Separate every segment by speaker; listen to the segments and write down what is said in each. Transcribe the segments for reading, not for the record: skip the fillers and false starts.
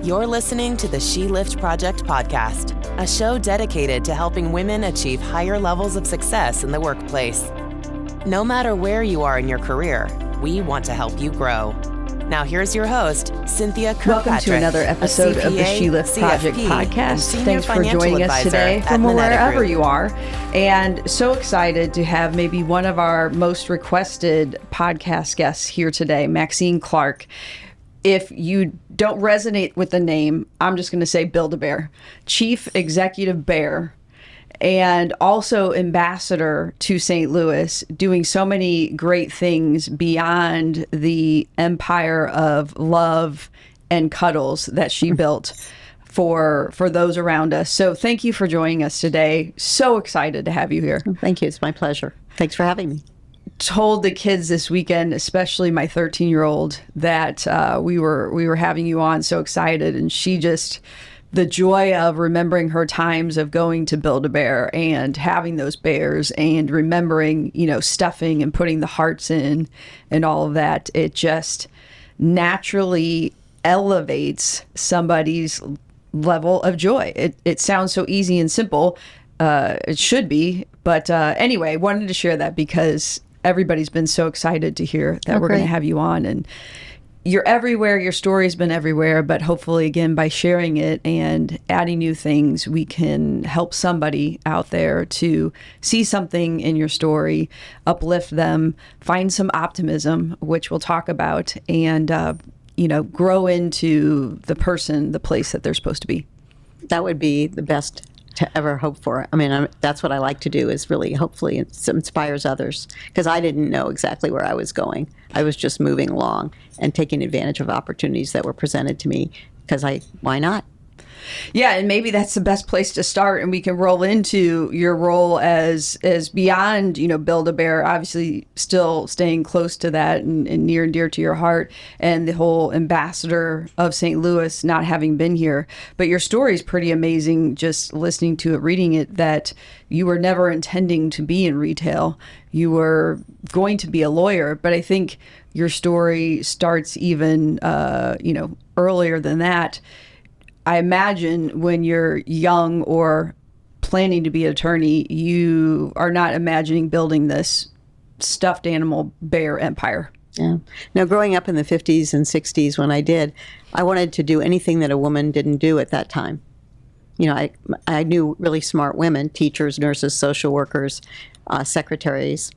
Speaker 1: You're listening to the She Lift Project podcast, a show dedicated to helping women achieve higher levels of success in the workplace. No matter where you are in your career, we want to help you grow. Now here's your host, Cynthia Kirkpatrick.
Speaker 2: Welcome to another episode of the She Lift Project podcast. Thanks for joining us today from wherever you are. And so excited to have maybe one of our most requested podcast guests here today, Maxine Clark. If you don't resonate with the name, I'm just going to say Build-A-Bear, Chief Executive Bear, and also ambassador to St. Louis, doing so many great things beyond the empire of love and cuddles that she built for those around us. So thank you for joining us today. So excited to have you here.
Speaker 3: Thank you. It's my pleasure. Thanks for having me.
Speaker 2: Told the kids this weekend, especially my 13-year-old, that we were having you on. So excited, and she just, the joy of remembering her times of going to Build-A-Bear and having those bears and remembering, stuffing and putting the hearts in and all of that. It just naturally elevates somebody's level of joy. It sounds so easy and simple. It should be, but anyway, wanted to share that because everybody's been so excited to hear that we're going to have you on, and you're everywhere. Your story's been everywhere, but hopefully, again, by sharing it and adding new things, we can help somebody out there to see something in your story, uplift them, find some optimism, which we'll talk about, and grow into the person, the place that they're supposed to be.
Speaker 3: That would be the best to ever hope for. I mean, that's what I like to do, is really, hopefully, it inspires others, because I didn't know exactly where I was going. I was just moving along and taking advantage of opportunities that were presented to me, because why not?
Speaker 2: Yeah, and maybe that's the best place to start, and we can roll into your role as beyond, Build-A-Bear, obviously still staying close to that and near and dear to your heart, and the whole ambassador of St. Louis, not having been here. But your story is pretty amazing, just listening to it, reading it, that you were never intending to be in retail. You were going to be a lawyer, but I think your story starts even, earlier than that. I imagine when you're young or planning to be an attorney, you are not imagining building this stuffed animal bear empire.
Speaker 3: Yeah. Now, growing up in the 50s and 60s, when I wanted to do anything that a woman didn't do at that time. I knew really smart women, teachers, nurses, social workers, secretaries,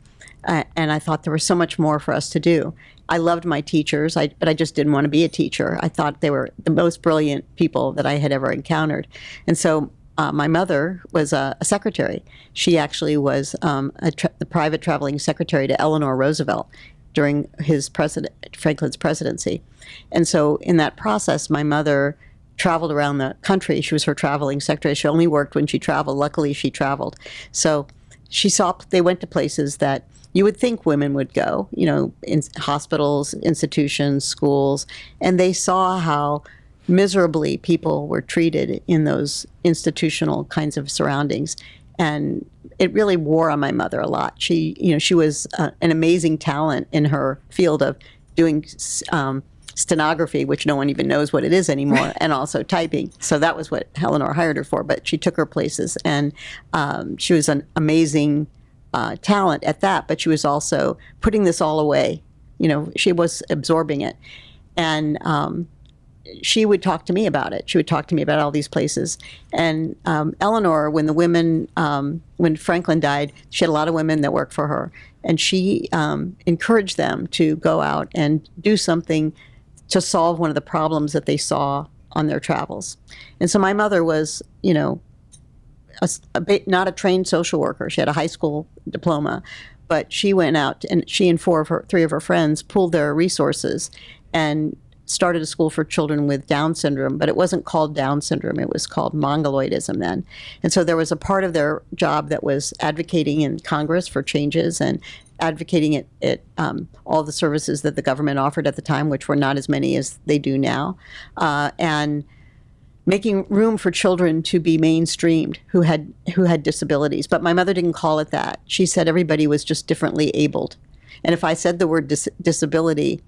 Speaker 3: and I thought there was so much more for us to do. I loved my teachers, but I just didn't want to be a teacher. I thought they were the most brilliant people that I had ever encountered. And so my mother was a secretary. She actually was the private traveling secretary to Eleanor Roosevelt during Franklin's presidency. And so in that process, my mother traveled around the country. She was her traveling secretary. She only worked when she traveled. Luckily, she traveled. So they went to places that you would think women would go, in hospitals, institutions, schools, and they saw how miserably people were treated in those institutional kinds of surroundings. And it really wore on my mother a lot. She was an amazing talent in her field of doing stenography, which no one even knows what it is anymore, and also typing. So that was what Eleanor hired her for, but she took her places, and she was an amazing talent at that, but she was also putting this all away. She was absorbing it. And she would talk to me about it. She would talk to me about all these places. And Eleanor, when Franklin died, she had a lot of women that worked for her. And she encouraged them to go out and do something to solve one of the problems that they saw on their travels. And so my mother was, not a trained social worker. She had a high school diploma, but she went out, and she and three of her friends pooled their resources and started a school for children with Down syndrome, but it wasn't called Down syndrome. It was called mongoloidism then. And so there was a part of their job that was advocating in Congress for changes and advocating at all the services that the government offered at the time, which were not as many as they do now, and making room for children to be mainstreamed who had disabilities. But my mother didn't call it that. She said everybody was just differently abled. And if I said the word disability,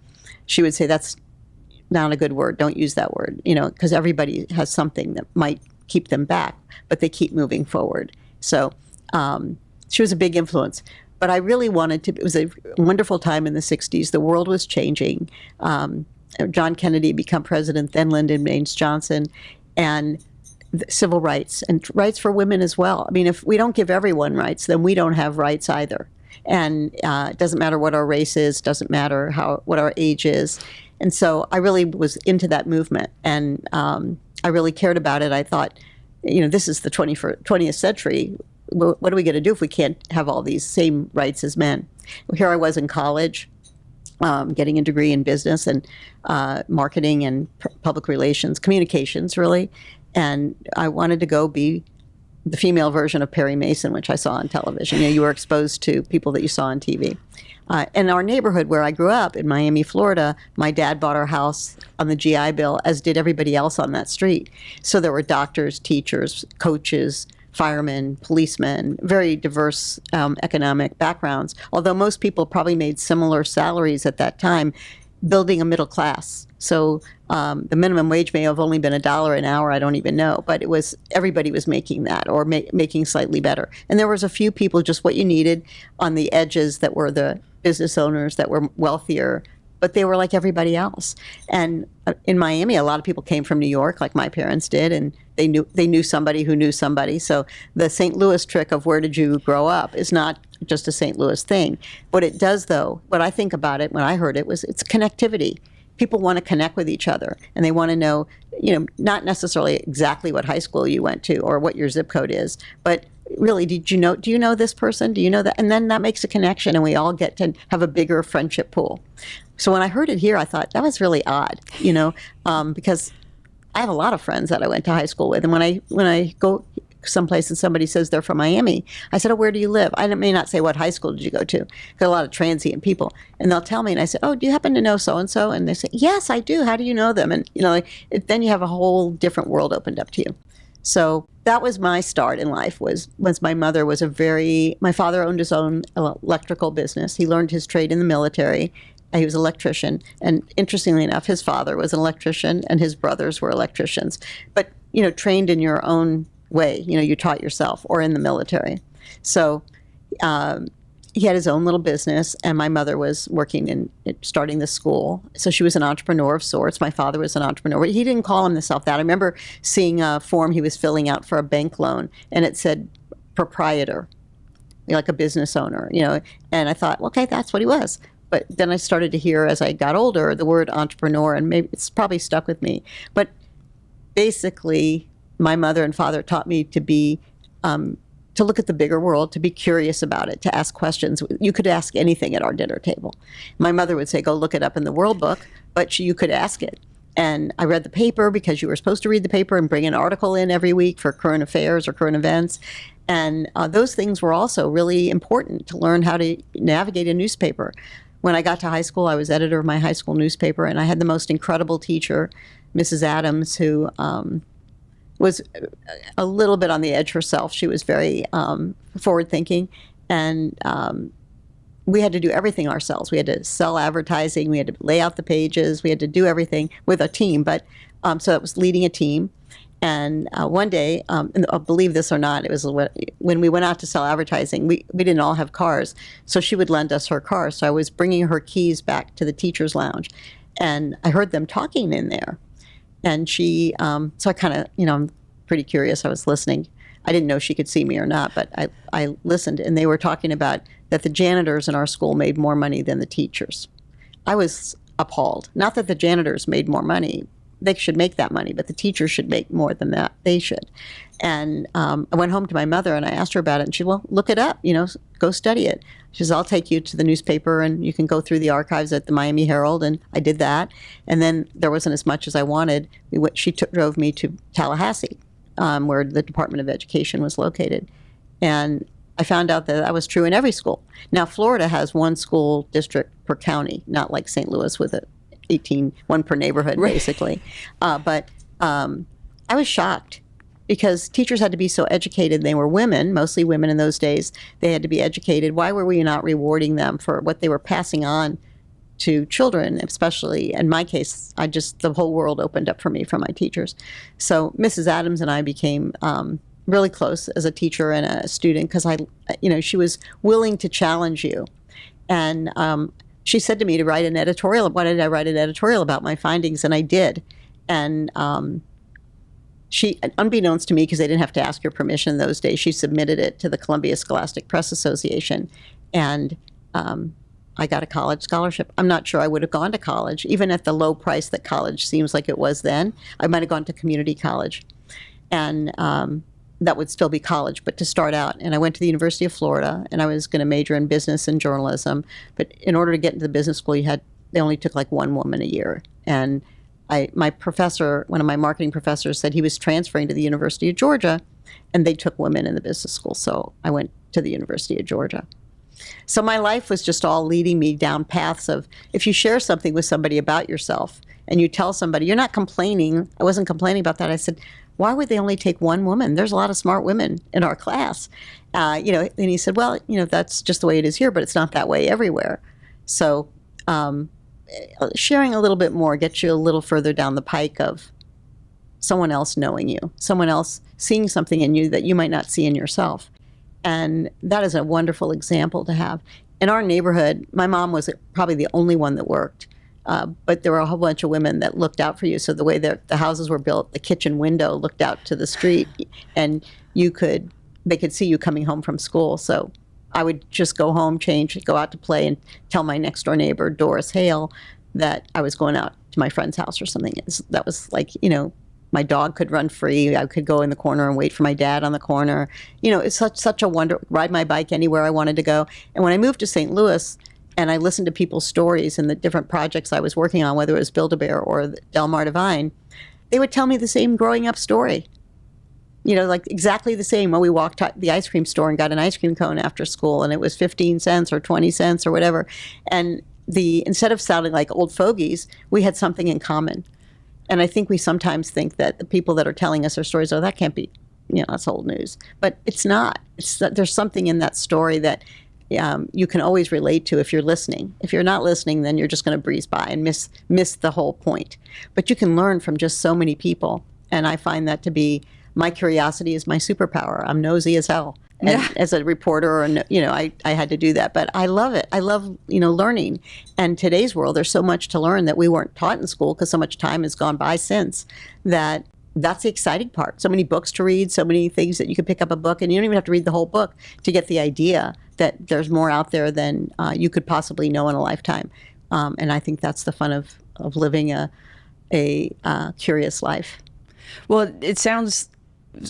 Speaker 3: she would say, that's not a good word. Don't use that word, because everybody has something that might keep them back, but they keep moving forward. So she was a big influence. But I really wanted to, it was a wonderful time in the 60s. The world was changing. John Kennedy had become president, then Lyndon Baines Johnson, and civil rights and rights for women as well. I mean, if we don't give everyone rights, then we don't have rights either. And it doesn't matter what our race is, doesn't matter what our age is. And so I really was into that movement, and I really cared about it. I thought, this is the 20th century. What are we going to do if we can't have all these same rights as men? Here I was in college, getting a degree in business and marketing and public relations, communications, really. And I wanted to go be the female version of Perry Mason, which I saw on television. You were exposed to people that you saw on TV. In our neighborhood where I grew up in Miami, Florida, my dad bought our house on the GI Bill, as did everybody else on that street. So there were doctors, teachers, coaches, firemen, policemen, very diverse economic backgrounds, although most people probably made similar salaries at that time, building a middle class. So the minimum wage may have only been $1 an hour, I don't even know, but it was, everybody was making that, or making slightly better. And there was a few people, just what you needed on the edges, that were the business owners that were wealthier, but they were like everybody else. And in Miami, a lot of people came from New York, like my parents did, and they knew somebody who knew somebody. So the St. Louis trick of where did you grow up is not just a St. Louis thing. What it does, though, what I think about it when I heard it was it's connectivity. People want to connect with each other, and they want to know, not necessarily exactly what high school you went to or what your zip code is, but really, do you know this person? Do you know that? And then that makes a connection, and we all get to have a bigger friendship pool. So when I heard it here, I thought that was really odd, because I have a lot of friends that I went to high school with, and when I go someplace and somebody says they're from Miami, I said, oh, where do you live? I may not say, what high school did you go to? Got a lot of transient people, and they'll tell me, and I say, oh, do you happen to know so-and-so? And they say, yes, I do. How do you know them? And then you have a whole different world opened up to you. So that was my start in life, was my mother was my father owned his own electrical business. He learned his trade in the military. He was an electrician. And interestingly enough, his father was an electrician and his brothers were electricians. But, trained in your own way, you taught yourself, or in the military. So he had his own little business, and my mother was working in starting the school. So she was an entrepreneur of sorts. My father was an entrepreneur. He didn't call himself that. I remember seeing a form he was filling out for a bank loan, and it said proprietor, like a business owner, and I thought, okay, that's what he was. But then I started to hear, as I got older, the word entrepreneur, and maybe it's probably stuck with me. But basically, my mother and father taught me to be to look at the bigger world, to be curious about it, to ask questions. You could ask anything at our dinner table. My mother would say, go look it up in the World Book, but you could ask it. And I read the paper because you were supposed to read the paper and bring an article in every week for current affairs or current events. And those things were also really important to learn how to navigate a newspaper. When I got to high school, I was editor of my high school newspaper, and I had the most incredible teacher, Mrs. Adams, who was a little bit on the edge herself. She was very forward-thinking, and we had to do everything ourselves. We had to sell advertising, we had to lay out the pages, we had to do everything with a team. But so that was leading a team. And one day, and believe this or not, it was when we went out to sell advertising, we didn't all have cars, so she would lend us her car. So I was bringing her keys back to the teacher's lounge, and I heard them talking in there. And she, so I kind of, I'm pretty curious. I was listening. I didn't know she could see me or not, but I listened, and they were talking about that the janitors in our school made more money than the teachers. I was appalled. Not that the janitors made more money. They should make that money, but the teachers should make more than that. They should. And I went home to my mother, and I asked her about it, and she said, well, look it up, go study it. She says, I'll take you to the newspaper, and you can go through the archives at the Miami Herald, and I did that. And then there wasn't as much as I wanted. She drove me to Tallahassee, where the Department of Education was located. And I found out that was true in every school. Now, Florida has one school district per county, not like St. Louis with 18, one per neighborhood, basically. But I was shocked because teachers had to be so educated. They were women, mostly women in those days. They had to be educated. Why were we not rewarding them for what they were passing on to children, especially in my case, the whole world opened up for me from my teachers. So Mrs. Adams and I became really close as a teacher and a student because she was willing to challenge you. And she said to me to write an editorial. Why did I write an editorial about my findings? And I did. And she, unbeknownst to me, because they didn't have to ask her permission those days, she submitted it to the Columbia Scholastic Press Association. And I got a college scholarship. I'm not sure I would have gone to college, even at the low price that college seems like it was then. I might have gone to community college. And that would still be college, but to start out. And I went to the University of Florida, and I was going to major in business and journalism. But in order to get into the business school, they only took like one woman a year. And my professor, one of my marketing professors, said he was transferring to the University of Georgia, and they took women in the business school. So I went to the University of Georgia. So my life was just all leading me down paths of, if you share something with somebody about yourself and you tell somebody, you're not complaining. I wasn't complaining about that. I said, why would they only take one woman? There's a lot of smart women in our class. And he said, well, that's just the way it is here, but it's not that way everywhere. So sharing a little bit more gets you a little further down the pike of someone else knowing you, someone else seeing something in you that you might not see in yourself. And that is a wonderful example to have. In our neighborhood, my mom was probably the only one that worked. But there were a whole bunch of women that looked out for you. So the way the houses were built, the kitchen window looked out to the street, and they could see you coming home from school. So I would just go home, change, go out to play, and tell my next door neighbor, Doris Hale, that I was going out to my friend's house or something. That was like, my dog could run free. I could go in the corner and wait for my dad on the corner. It's such a wonder. Ride my bike anywhere I wanted to go. And when I moved to St. Louis, and I listened to people's stories and the different projects I was working on, whether it was Build-A-Bear or Delmar Divine, they would tell me the same growing up story. Like exactly the same. When we walked to the ice cream store and got an ice cream cone after school, and it was 15 cents or 20 cents or whatever. And instead of sounding like old fogies, we had something in common. And I think we sometimes think that the people that are telling us their stories, that can't be, that's old news. But it's not. There's something in that story that you can always relate to if you're listening. If you're not listening, then you're just going to breeze by and miss the whole point. But you can learn from just so many people. And I find that to be, my curiosity is my superpower. I'm nosy as hell. And as a reporter, I had to do that. But I love it. I love, learning. And today's world, there's so much to learn that we weren't taught in school because so much time has gone by since that's the exciting part. So many books to read, so many things that you can pick up a book, and you don't even have to read the whole book to get the idea that there's more out there than you could possibly know in a lifetime. And I think that's the fun of living a curious life.
Speaker 2: Well, it sounds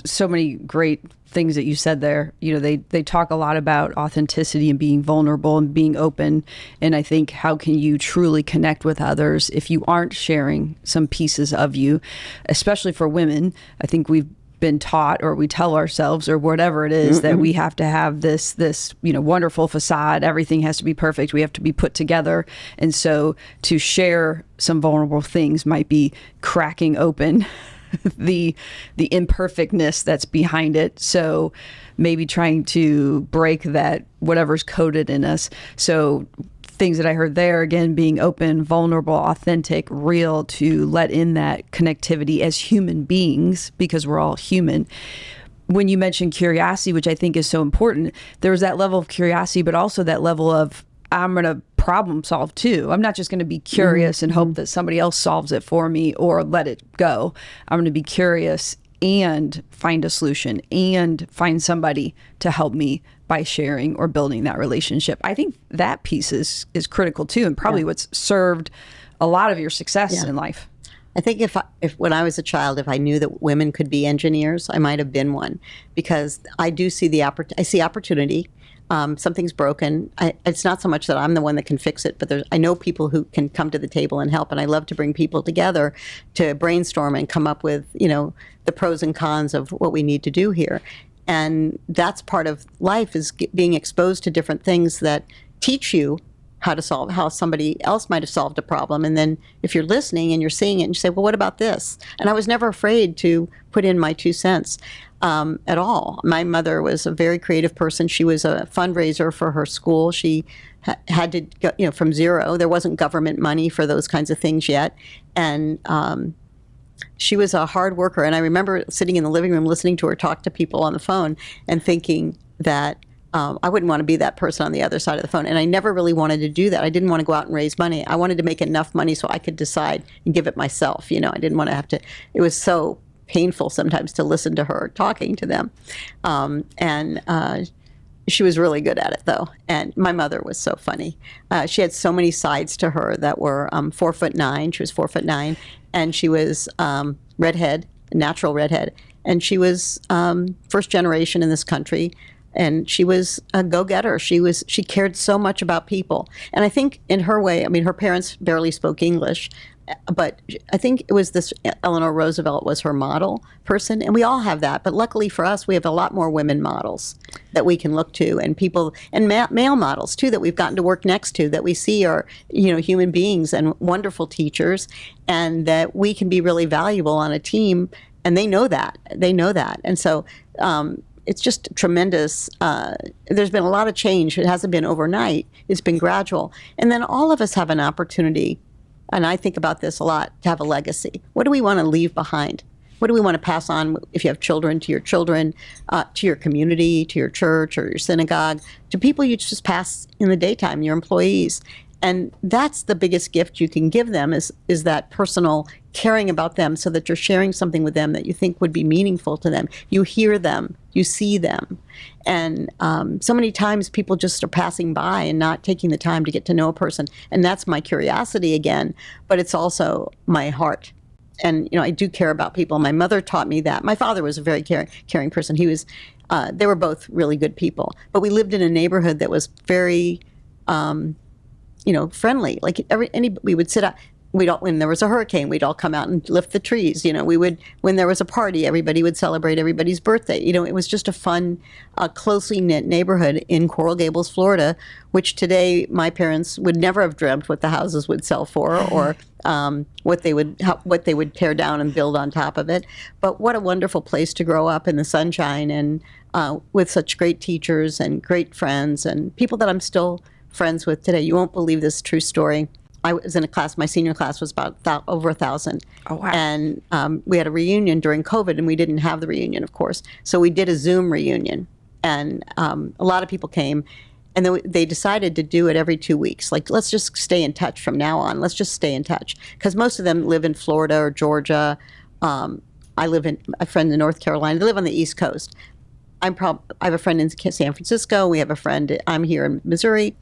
Speaker 2: so many great things that you said there. They talk a lot about authenticity and being vulnerable and being open. And I think, how can you truly connect with others if you aren't sharing some pieces of you, especially for women? I think we've been taught, or we tell ourselves, or whatever it is, that we have to have this wonderful facade. Everything has to be perfect. We have to be put together. And so to share some vulnerable things might be cracking open the imperfectness that's behind it. So maybe trying to break that, whatever's coded in us. So things that I heard there, again, being open, vulnerable, authentic, real, to let in that connectivity as human beings, because we're all human. When you mentioned curiosity, which I think is so important, there was that level of curiosity, but also that level of, I'm going to problem solve too. I'm not just going to be curious and hope that somebody else solves it for me or let it go. I'm going to be curious and find a solution and find somebody to help me by sharing or building that relationship. I think that piece is critical too, and probably what's served a lot of your success in life.
Speaker 3: I think if when I was a child, if I knew that women could be engineers, I might have been one, because I do see I see opportunity. Something's broken. It's not so much that I'm the one that can fix it, but I know people who can come to the table and help. And I love to bring people together to brainstorm and come up with, the pros and cons of what we need to do here. And that's part of life, is being exposed to different things that teach you how somebody else might have solved a problem. And then if you're listening and you're seeing it and you say, well, what about this? And I was never afraid to put in my 2 cents at all. My mother was a very creative person. She was a fundraiser for her school. She had to go, from zero. There wasn't government money for those kinds of things yet. And she was a hard worker. And I remember sitting in the living room listening to her talk to people on the phone and thinking that I wouldn't want to be that person on the other side of the phone. And I never really wanted to do that. I didn't want to go out and raise money. I wanted to make enough money so I could decide and give it myself. I didn't want to have to. It was so painful sometimes to listen to her talking to them. She was really good at it, though. And my mother was so funny. She had so many sides to her that were 4'9". She was 4'9", and she was redhead, natural redhead. And she was first generation in this country. And she was a go-getter. She cared so much about people. And I think in her way, her parents barely spoke English, but I think it was this Eleanor Roosevelt was her model person. And we all have that. But luckily for us, we have a lot more women models that we can look to, and people, and male models too, that we've gotten to work next to, that we see are, human beings and wonderful teachers, and that we can be really valuable on a team. And they know that. And so, it's just tremendous. There's been a lot of change. It hasn't been overnight. It's been gradual. And then all of us have an opportunity, and I think about this a lot, to have a legacy. What do we want to leave behind? What do we want to pass on, if you have children, to your children, to your community, to your church or your synagogue, to people you just pass in the daytime, your employees? And that's the biggest gift you can give them, is that personal caring about them, so that you're sharing something with them that you think would be meaningful to them. You hear them, you see them. And so many times people just are passing by and not taking the time to get to know a person. And that's my curiosity again, but it's also my heart. And, I do care about people. My mother taught me that. My father was a very caring person. They were both really good people. But we lived in a neighborhood that was very friendly. Like we would sit out. When there was a hurricane, we'd all come out and lift the trees. When there was a party, everybody would celebrate everybody's birthday. It was just a fun, closely knit neighborhood in Coral Gables, Florida, which today my parents would never have dreamt what the houses would sell for, or what they would tear down and build on top of it. But what a wonderful place to grow up in the sunshine, and with such great teachers and great friends and people that I'm still friends with today. You won't believe this true story. I was in a class, my senior class was about over 1,000.
Speaker 2: Oh, wow. And
Speaker 3: we had a reunion during COVID, and we didn't have the reunion, of course. So we did a Zoom reunion, and a lot of people came, and they decided to do it every 2 weeks. Like, let's just stay in touch from now on. Let's just stay in touch. Because most of them live in Florida or Georgia. I live in a friend in North Carolina. They live on the East Coast. I have a friend in San Francisco. We have a friend, I'm here in Missouri.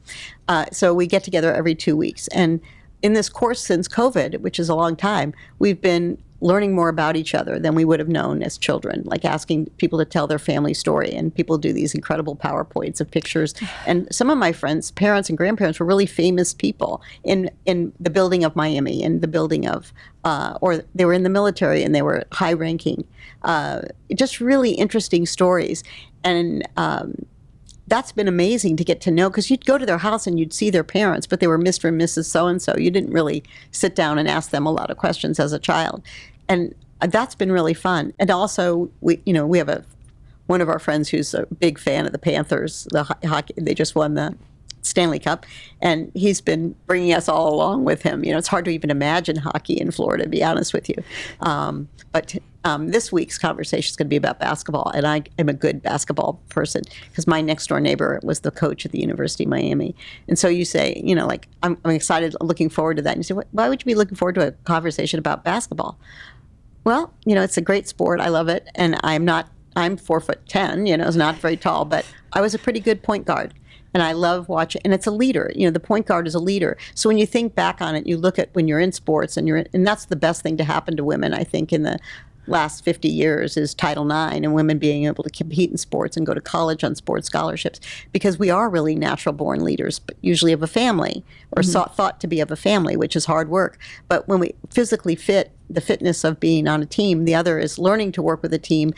Speaker 3: So we get together every 2 weeks. And in this course since COVID, which is a long time, we've been learning more about each other than we would have known as children, like asking people to tell their family story. And people do these incredible PowerPoints of pictures. And some of my friends' parents and grandparents were really famous people in the building of Miami, in the building of, or they were in the military and they were high ranking. Just really interesting stories. And that's been amazing to get to know, because you'd go to their house and you'd see their parents, but they were Mr. and Mrs. So-and-so. You didn't really sit down and ask them a lot of questions as a child. And that's been really fun. And also, we have one of our friends who's a big fan of the Panthers, the hockey. They just won the Stanley Cup, and he's been bringing us all along with him. It's hard to even imagine hockey in Florida, to be honest with you. But this week's conversation is going to be about basketball, and I am a good basketball person because my next door neighbor was the coach at the University of Miami. And so you say, I'm excited, looking forward to that. And you say, why would you be looking forward to a conversation about basketball? Well, it's a great sport. I love it, and I'm 4'10", it's not very tall, but I was a pretty good point guard. And I love watching, and it's a leader. The point guard is a leader. So when you think back on it, you look at when you're in sports, and that's the best thing to happen to women, I think, in the last 50 years is Title IX and women being able to compete in sports and go to college on sports scholarships, because we are really natural born leaders, but usually of a family, or thought to be of a family, which is hard work. But when we physically fit, the fitness of being on a team, the other is learning to work with a team,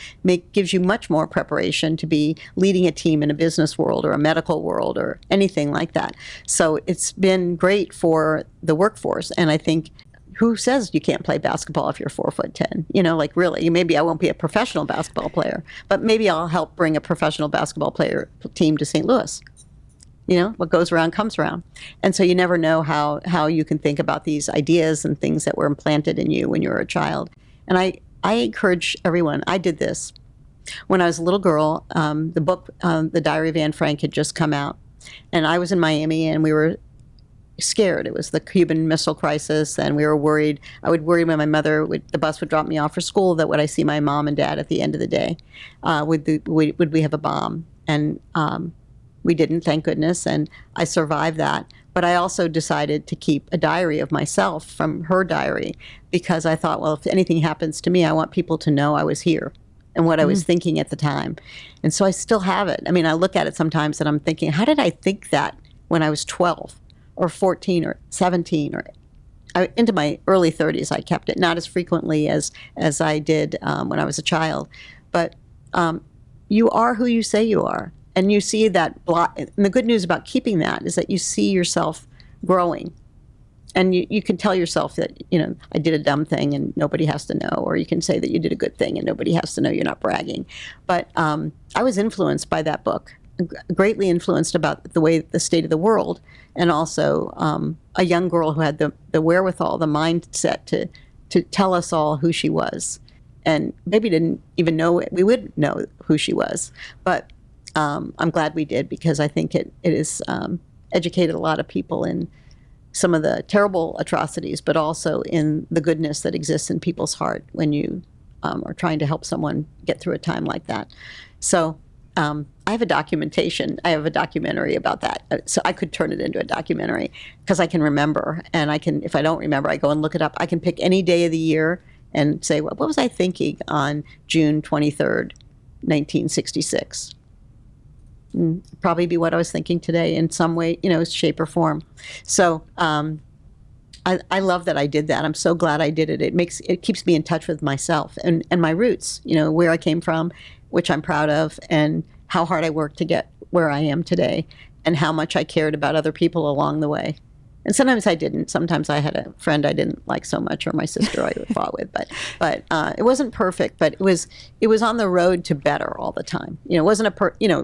Speaker 3: gives you much more preparation to be leading a team in a business world or a medical world or anything like that. So it's been great for the workforce. And I think, who says you can't play basketball if you're 4'10"? Like, really, maybe I won't be a professional basketball player, but maybe I'll help bring a professional basketball player team to St. Louis. What goes around comes around. And so you never know how you can think about these ideas and things that were implanted in you when you were a child. And I encourage everyone. I did this when I was a little girl. The book, The Diary of Anne Frank, had just come out. And I was in Miami, and we were scared. It was the Cuban Missile Crisis, and we were worried. I would worry when my mother, the bus would drop me off for school, that would I see my mom and dad at the end of the day? Would we have a bomb? And we didn't, thank goodness, and I survived that. But I also decided to keep a diary of myself from her diary, because I thought, well, if anything happens to me, I want people to know I was here and what I was thinking at the time. And so I still have it. I mean, I look at it sometimes and I'm thinking, how did I think that when I was 12 or 14 or 17 or into my early 30s? I kept it, not as frequently as I did when I was a child. But you are who you say you are. And you see that, and the good news about keeping that is that you see yourself growing. And you can tell yourself that, I did a dumb thing and nobody has to know. Or you can say that you did a good thing and nobody has to know, you're not bragging. But I was influenced by that book, greatly influenced about the state of the world. And also a young girl who had the wherewithal, the mindset to tell us all who she was. And maybe didn't even know we would know who she was. But I'm glad we did, because I think it has educated a lot of people in some of the terrible atrocities, but also in the goodness that exists in people's heart when you are trying to help someone get through a time like that. So I have a documentary about that. So I could turn it into a documentary, because I can remember, and if I don't remember, I go and look it up. I can pick any day of the year and say, what was I thinking on June 23rd, 1966? Probably be what I was thinking today in some way, shape or form. So I love that I did that. I'm so glad I did it. It keeps me in touch with myself and my roots, where I came from, which I'm proud of, and how hard I worked to get where I am today, and how much I cared about other people along the way. And sometimes I didn't. Sometimes I had a friend I didn't like so much, or my sister I fought with. But it wasn't perfect. But it was on the road to better all the time. It wasn't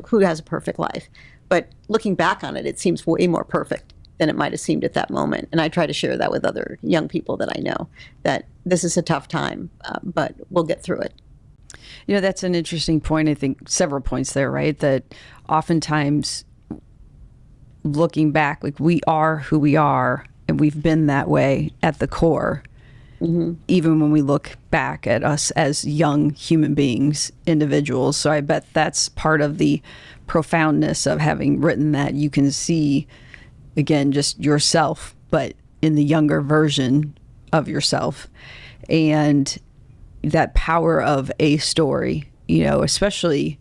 Speaker 3: who has a perfect life? But looking back on it, it seems way more perfect than it might have seemed at that moment. And I try to share that with other young people that I know, that this is a tough time, but we'll get through it.
Speaker 2: That's an interesting point. I think several points there, right? That oftentimes, looking back, like, we are who we are, and we've been that way at the core, even when we look back at us as young human beings, individuals. So I bet that's part of the profoundness of having written that. You can see, again, just yourself, but in the younger version of yourself, and that power of a story, especially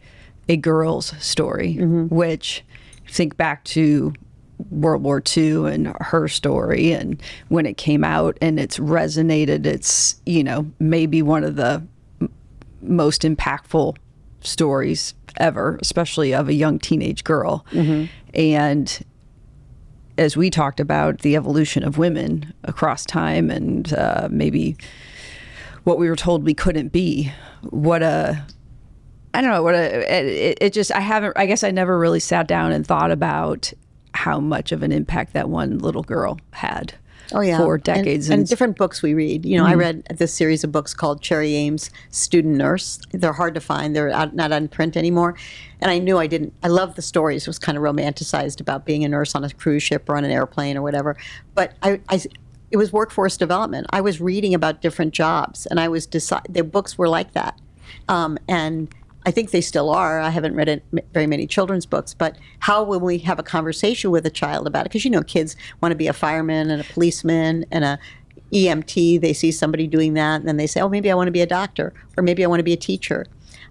Speaker 2: a girl's story, which, think back to World War II and her story, and when it came out and it's resonated, it's, maybe one of the most impactful stories ever, especially of a young teenage girl. And as we talked about the evolution of women across time, and maybe what we were told we couldn't be, I guess I never really sat down and thought about how much of an impact that one little girl had for decades.
Speaker 3: And different books we read. I read this series of books called Cherry Ames' Student Nurse. They're hard to find. They're not on print anymore. And I knew I loved the stories. It was kind of romanticized about being a nurse on a cruise ship or on an airplane or whatever. But it was workforce development. I was reading about different jobs, and their books were like that. And I think they still are. I haven't read very many children's books, but how will we have a conversation with a child about it? Because, kids want to be a fireman and a policeman and EMT, they see somebody doing that, and then they say, oh, maybe I want to be a doctor, or maybe I want to be a teacher.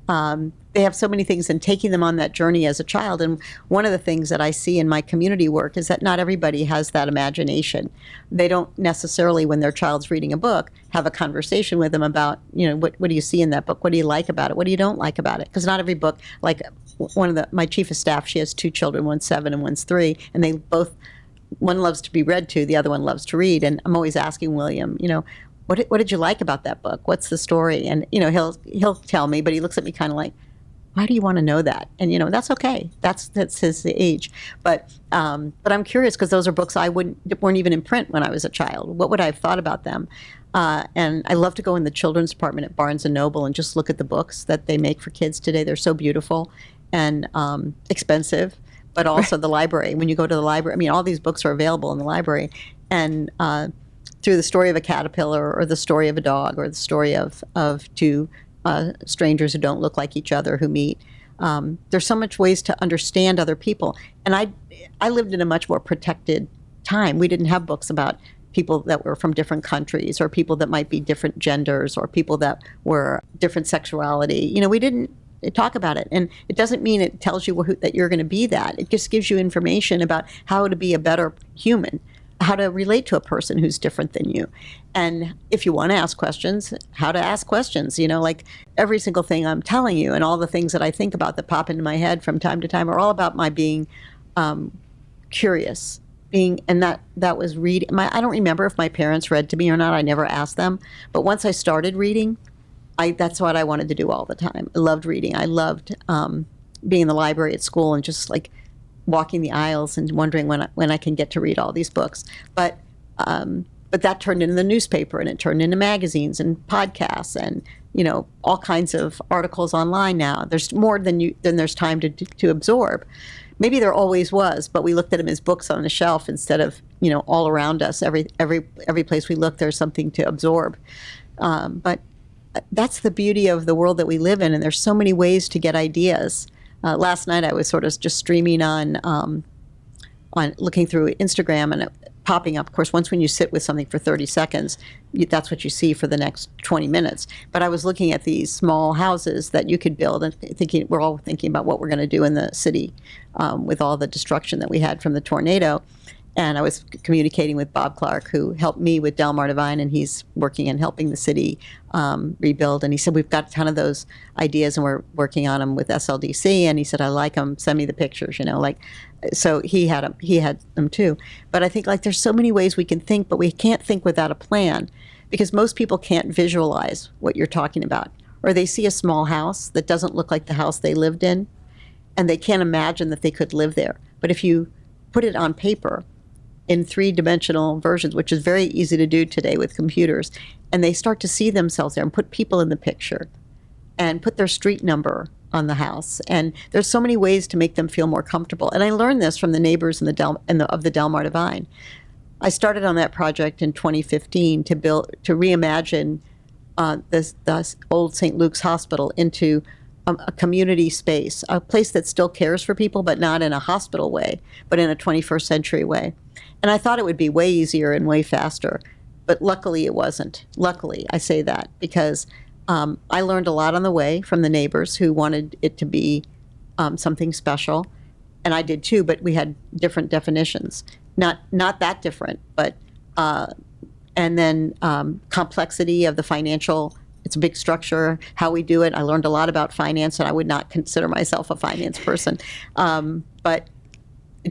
Speaker 3: They have so many things, and taking them on that journey as a child. And one of the things that I see in my community work is that not everybody has that imagination. They don't necessarily, when their child's reading a book, have a conversation with them about, what do you see in that book? What do you like about it? What do you don't like about it? Because not every book, like my chief of staff, she has 2 children, one's 7 and one's 3, and they both, one loves to be read to, the other one loves to read. And I'm always asking William, what did you like about that book? What's the story? And he'll tell me, but he looks at me kind of like, why do you want to know that? And that's okay. That's his age. But I'm curious, because those are books weren't even in print when I was a child. What would I have thought about them? And I love to go in the children's department at Barnes and Noble and just look at the books that they make for kids today. They're so beautiful and expensive, but also the library. When you go to the library, all these books are available in the library. And through the story of a caterpillar, or the story of a dog, or the story of 2 strangers who don't look like each other who meet. There's so much ways to understand other people. And I lived in a much more protected time. We didn't have books about people that were from different countries, or people that might be different genders, or people that were different sexuality. We didn't talk about it. And it doesn't mean it tells you that you're going to be that. It just gives you information about how to be a better human, how to relate to a person who's different than you. And if you want to ask questions, how to ask questions. Like every single thing I'm telling you, and all the things that I think about that pop into my head from time to time, are all about my being curious. And that was reading. I don't remember if my parents read to me or not. I never asked them. But once I started reading, that's what I wanted to do all the time. I loved reading. I loved being in the library at school and just like walking the aisles and wondering when I can get to read all these books. But that turned into the newspaper, and it turned into magazines and podcasts, and all kinds of articles online now. There's more than there's time to absorb. Maybe there always was, but we looked at them as books on the shelf instead of all around us. Every place we look, there's something to absorb. But that's the beauty of the world that we live in, and there's so many ways to get ideas. Last night I was sort of just streaming on looking through Instagram, and it popping up. Of course, once when you sit with something for 30 seconds, that's what you see for the next 20 minutes. But I was looking at these small houses that you could build, and we're all thinking about what we're going to do in the city with all the destruction that we had from the tornado. And I was communicating with Bob Clark, who helped me with Delmar Divine, and he's working and helping the city rebuild. And he said, we've got a ton of those ideas, and we're working on them with SLDC. And he said, I like them. Send me the pictures, So he had them too. But I think there's so many ways we can think, but we can't think without a plan, because most people can't visualize what you're talking about. Or they see a small house that doesn't look like the house they lived in, and they can't imagine that they could live there. But if you put it on paper, in 3-dimensional versions, which is very easy to do today with computers, and they start to see themselves there and put people in the picture and put their street number on the house. And there's so many ways to make them feel more comfortable. And I learned this from the neighbors of the Delmar Divine. I started on that project in 2015 to reimagine this old St. Luke's Hospital into a community space, a place that still cares for people, but not in a hospital way, but in a 21st century way. And I thought it would be way easier and way faster, but luckily it wasn't. Luckily, I say that because I learned a lot on the way from the neighbors who wanted it to be something special, and I did too. But we had different definitions, not that different, but and then complexity of the financial. It's a big structure, how we do it. I learned a lot about finance, and I would not consider myself a finance person, but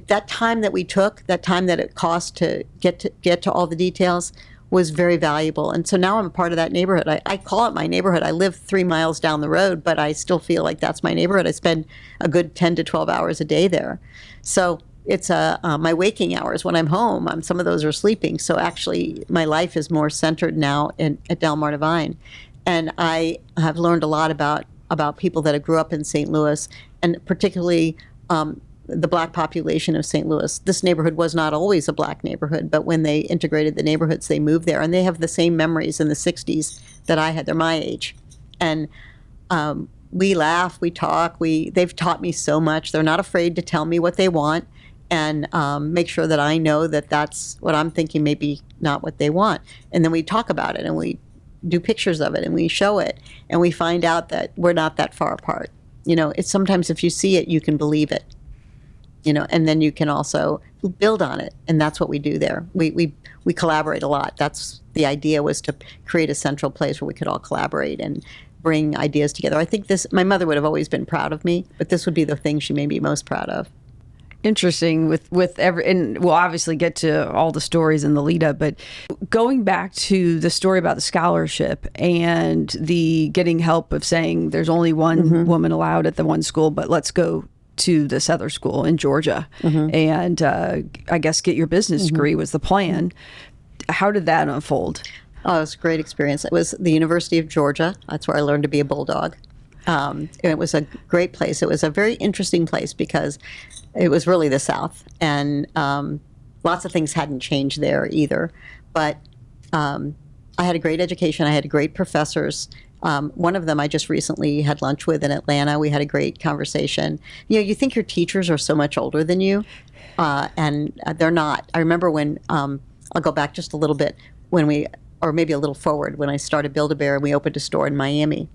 Speaker 3: that time that we took, that time that it cost to get to all the details, was very valuable. And so now I'm a part of that neighborhood. I call it my neighborhood. I live 3 miles down the road, but I still feel like that's my neighborhood. I spend a good 10 to 12 hours a day there. So it's my waking hours when I'm home. Some of those are sleeping. So actually, my life is more centered now at Delmar Divine. And I have learned a lot about people that grew up in St. Louis, and particularly the Black population of St. Louis. This neighborhood was not always a Black neighborhood, but when they integrated the neighborhoods, they moved there. And they have the same memories in the 60s that I had. They're my age. And we laugh, we talk, they've taught me so much. They're not afraid to tell me what they want. and make sure that I know that that's what I'm thinking, maybe not what they want. And then we talk about it, and we do pictures of it, and we show it, and we find out that we're not that far apart. It's sometimes if you see it, you can believe it, and then you can also build on it. And that's what we do there. We collaborate a lot. That's the idea, was to create a central place where we could all collaborate and bring ideas together. I think my mother would have always been proud of me, but this would be the thing she may be most proud of.
Speaker 2: Interesting and we'll obviously get to all the stories in the lead up, but going back to the story about the scholarship and the getting help of saying there's only one woman allowed at the one school, but let's go to this other school in Georgia and I guess get your business degree was the plan. How did that unfold?
Speaker 3: Oh, it was a great experience. It was the University of Georgia. That's where I learned to be a bulldog. It was a great place. It was a very interesting place because it was really the South, and lots of things hadn't changed there either. But I had a great education. I had great professors. One of them I just recently had lunch with in Atlanta. We had a great conversation. You think your teachers are so much older than you, and they're not. I remember when, I'll go back just a little bit, or maybe a little forward, when I started Build-A-Bear and we opened a store in Miami.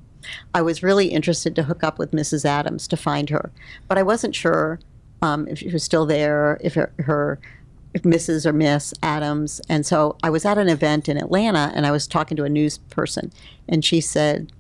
Speaker 3: I was really interested to hook up with Mrs. Adams, to find her. But I wasn't sure if she was still there, if Mrs. or Miss Adams. And so I was at an event in Atlanta, and I was talking to a news person, and she said,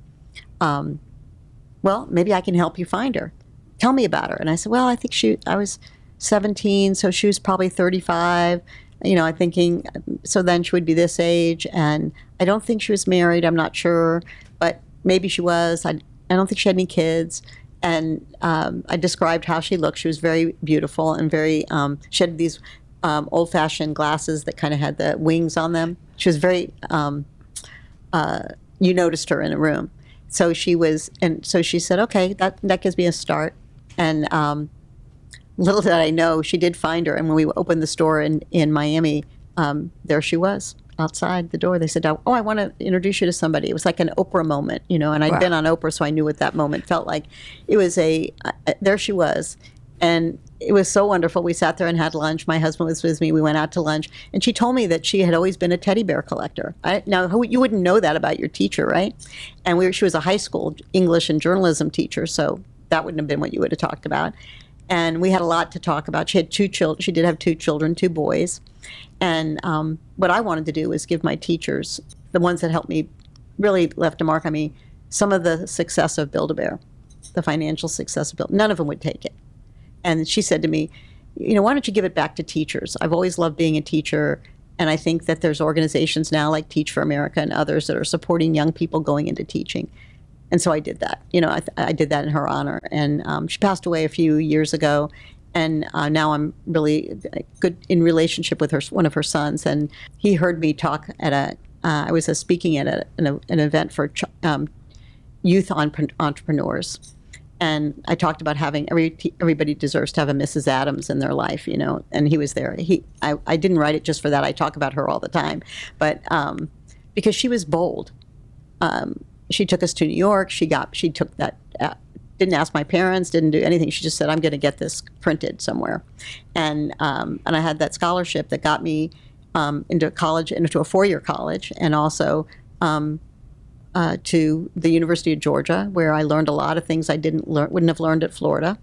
Speaker 3: well, maybe I can help you find her. Tell me about her. And I said, well, I think I was 17, so she was probably 35. I'm thinking, so then she would be this age, and I don't think she was married. I'm not sure, but maybe she was. I don't think she had any kids. And I described how she looked. She was very beautiful and very, she had these old-fashioned glasses that kind of had the wings on them. She was very, you noticed her in a room. So she said, okay, that gives me a start. And little did I know, she did find her. And when we opened the store in Miami, there she was outside the door. They said, oh, I want to introduce you to somebody. It was like an Oprah moment, and I'd been on Oprah, so I knew what that moment felt like. It was there she was. And it was so wonderful. We sat there and had lunch. My husband was with me. We went out to lunch. And she told me that she had always been a teddy bear collector. Now, you wouldn't know that about your teacher, right? And she was a high school English and journalism teacher, so that wouldn't have been what you would have talked about. And we had a lot to talk about. She had 2 children. She did have 2 children, 2 boys. And what I wanted to do was give my teachers, the ones that helped me, really left a mark on me, some of the success of Build-A-Bear, the financial success of None of them would take it. And she said to me, why don't you give it back to teachers? I've always loved being a teacher, and I think that there's organizations now like Teach for America and others that are supporting young people going into teaching. And so I did that. I did that in her honor. And she passed away a few years ago. And now I'm really good in relationship with one of her sons. And he heard me talk at I was speaking at an event for youth entrepreneurs. And I talked about having everybody deserves to have a Mrs. Adams in their life, and he was there. I didn't write it just for that. I talk about her all the time. But because she was bold. She took us to New York. She took that, didn't ask my parents, didn't do anything. She just said, I'm going to get this printed somewhere. And I had that scholarship that got me into college, into a 4-year college, and also to the University of Georgia, where I learned a lot of things I wouldn't have learned at Florida,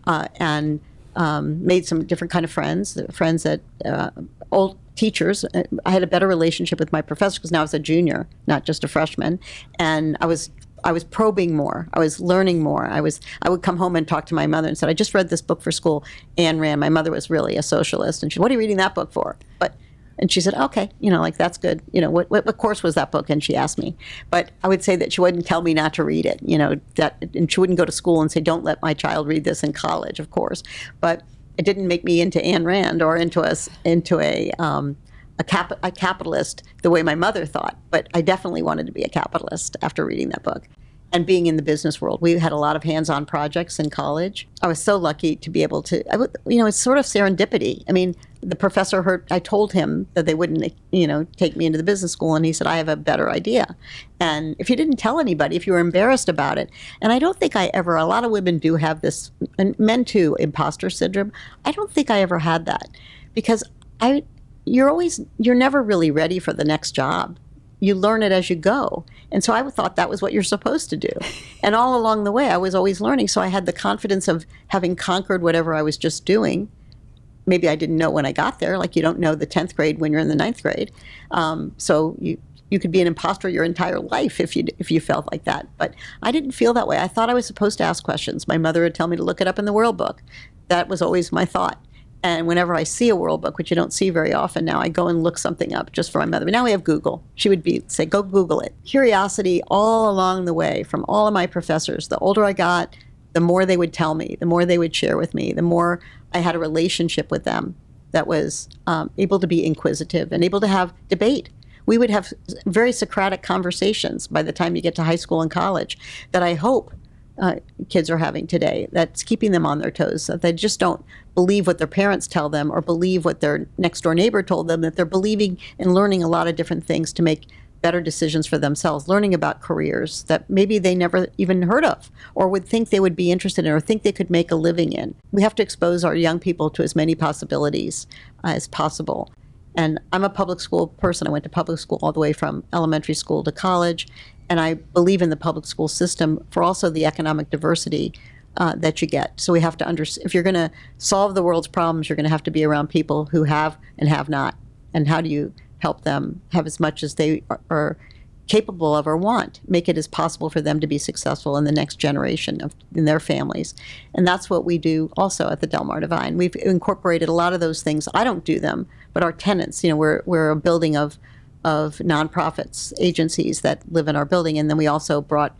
Speaker 3: and made some different kind of friends that old teachers. I had a better relationship with my professor because now I was a junior, not just a freshman, and I was probing more. I was learning more. I would come home and talk to my mother and said, I just read this book for school, Ayn Rand. My mother was really a socialist, and she said, what are you reading that book for? And she said, okay, that's good. What course was that book? And she asked me. But I would say that she wouldn't tell me not to read it, and she wouldn't go to school and say, don't let my child read this in college, of course. But it didn't make me into Ayn Rand or into a capitalist the way my mother thought. But I definitely wanted to be a capitalist after reading that book. And being in the business world, we had a lot of hands-on projects in college. I was so lucky to be able to, it's sort of serendipity. I mean, the professor heard, I told him that they wouldn't, take me into the business school, and he said, I have a better idea. And if you didn't tell anybody, if you were embarrassed about it, and I don't think a lot of women do have this, and men too, imposter syndrome. I don't think I ever had that, because you're never really ready for the next job. You learn it as you go. And so I thought that was what you're supposed to do. And all along the way, I was always learning. So I had the confidence of having conquered whatever I was just doing. Maybe I didn't know when I got there, like you don't know the 10th grade when you're in the 9th grade. So you could be an imposter your entire life if you felt like that. But I didn't feel that way. I thought I was supposed to ask questions. My mother would tell me to look it up in the World Book. That was always my thought. And whenever I see a World Book, which you don't see very often now, I go and look something up just for my mother. But now we have Google. She would say, go Google it. Curiosity all along the way from all of my professors. The older I got, the more they would tell me, the more they would share with me, the more I had a relationship with them that was able to be inquisitive and able to have debate. We would have very Socratic conversations by the time you get to high school and college that I hope kids are having today, that's keeping them on their toes, that they just don't believe what their parents tell them or believe what their next door neighbor told them, that they're believing and learning a lot of different things to make better decisions for themselves, learning about careers that maybe they never even heard of or would think they would be interested in or think they could make a living in. We have to expose our young people to as many possibilities as possible. And I'm a public school person. I went to public school all the way from elementary school to college. And I believe in the public school system for also the economic diversity that you get. So we have to understand, if you're going to solve the world's problems, you're going to have to be around people who have and have not. And how do you help them have as much as they are capable of or want, make it as possible for them to be successful in the next generation in their families. And that's what we do also at the Delmar Divine. We've incorporated a lot of those things. I don't do them, but our tenants, we're a building of nonprofits, agencies that live in our building. And then we also brought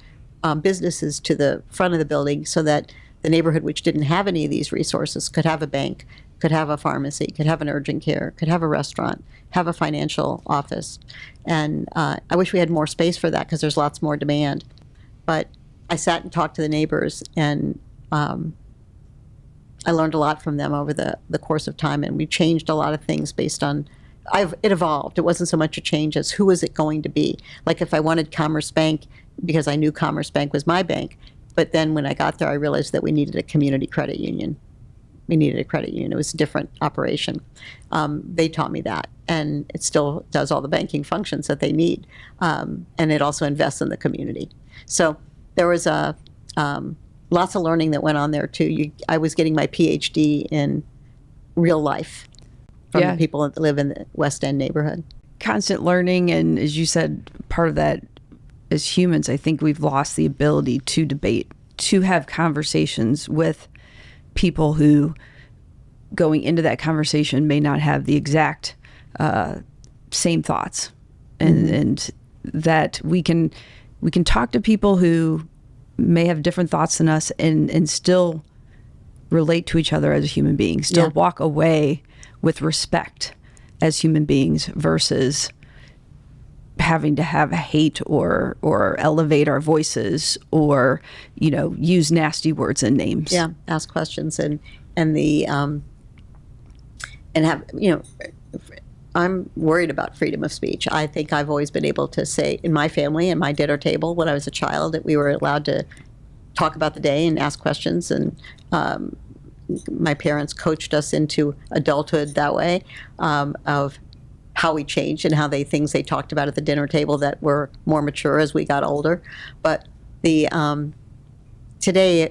Speaker 3: businesses to the front of the building so that the neighborhood, which didn't have any of these resources, could have a bank, could have a pharmacy, could have an urgent care, could have a restaurant, have a financial office. And I wish we had more space for that because there's lots more demand. But I sat and talked to the neighbors, and I learned a lot from them over the course of time. And we changed a lot of things based on, it evolved. It wasn't so much a change as who was it going to be. Like if I wanted Commerce Bank, because I knew Commerce Bank was my bank. But then when I got there, I realized that we needed a community credit union. We needed a credit union. It was a different operation. They taught me that. And it still does all the banking functions that they need. And it also invests in the community. So there was lots of learning that went on there too. I was getting my PhD in real life from the people that live in the West End neighborhood.
Speaker 2: Constant learning. And as you said, part of that, as humans, I think we've lost the ability to debate, to have conversations with people who, going into that conversation, may not have the exact same thoughts, and that we can talk to people who may have different thoughts than us and still relate to each other as a human being, still walk away with respect as human beings versus having to have hate or elevate our voices or use nasty words and names.
Speaker 3: Yeah, ask questions and have I'm worried about freedom of speech. I think I've always been able to say in my family and my dinner table when I was a child that we were allowed to talk about the day and ask questions, and my parents coached us into adulthood that way, of how we changed and how things they talked about at the dinner table that were more mature as we got older. But today,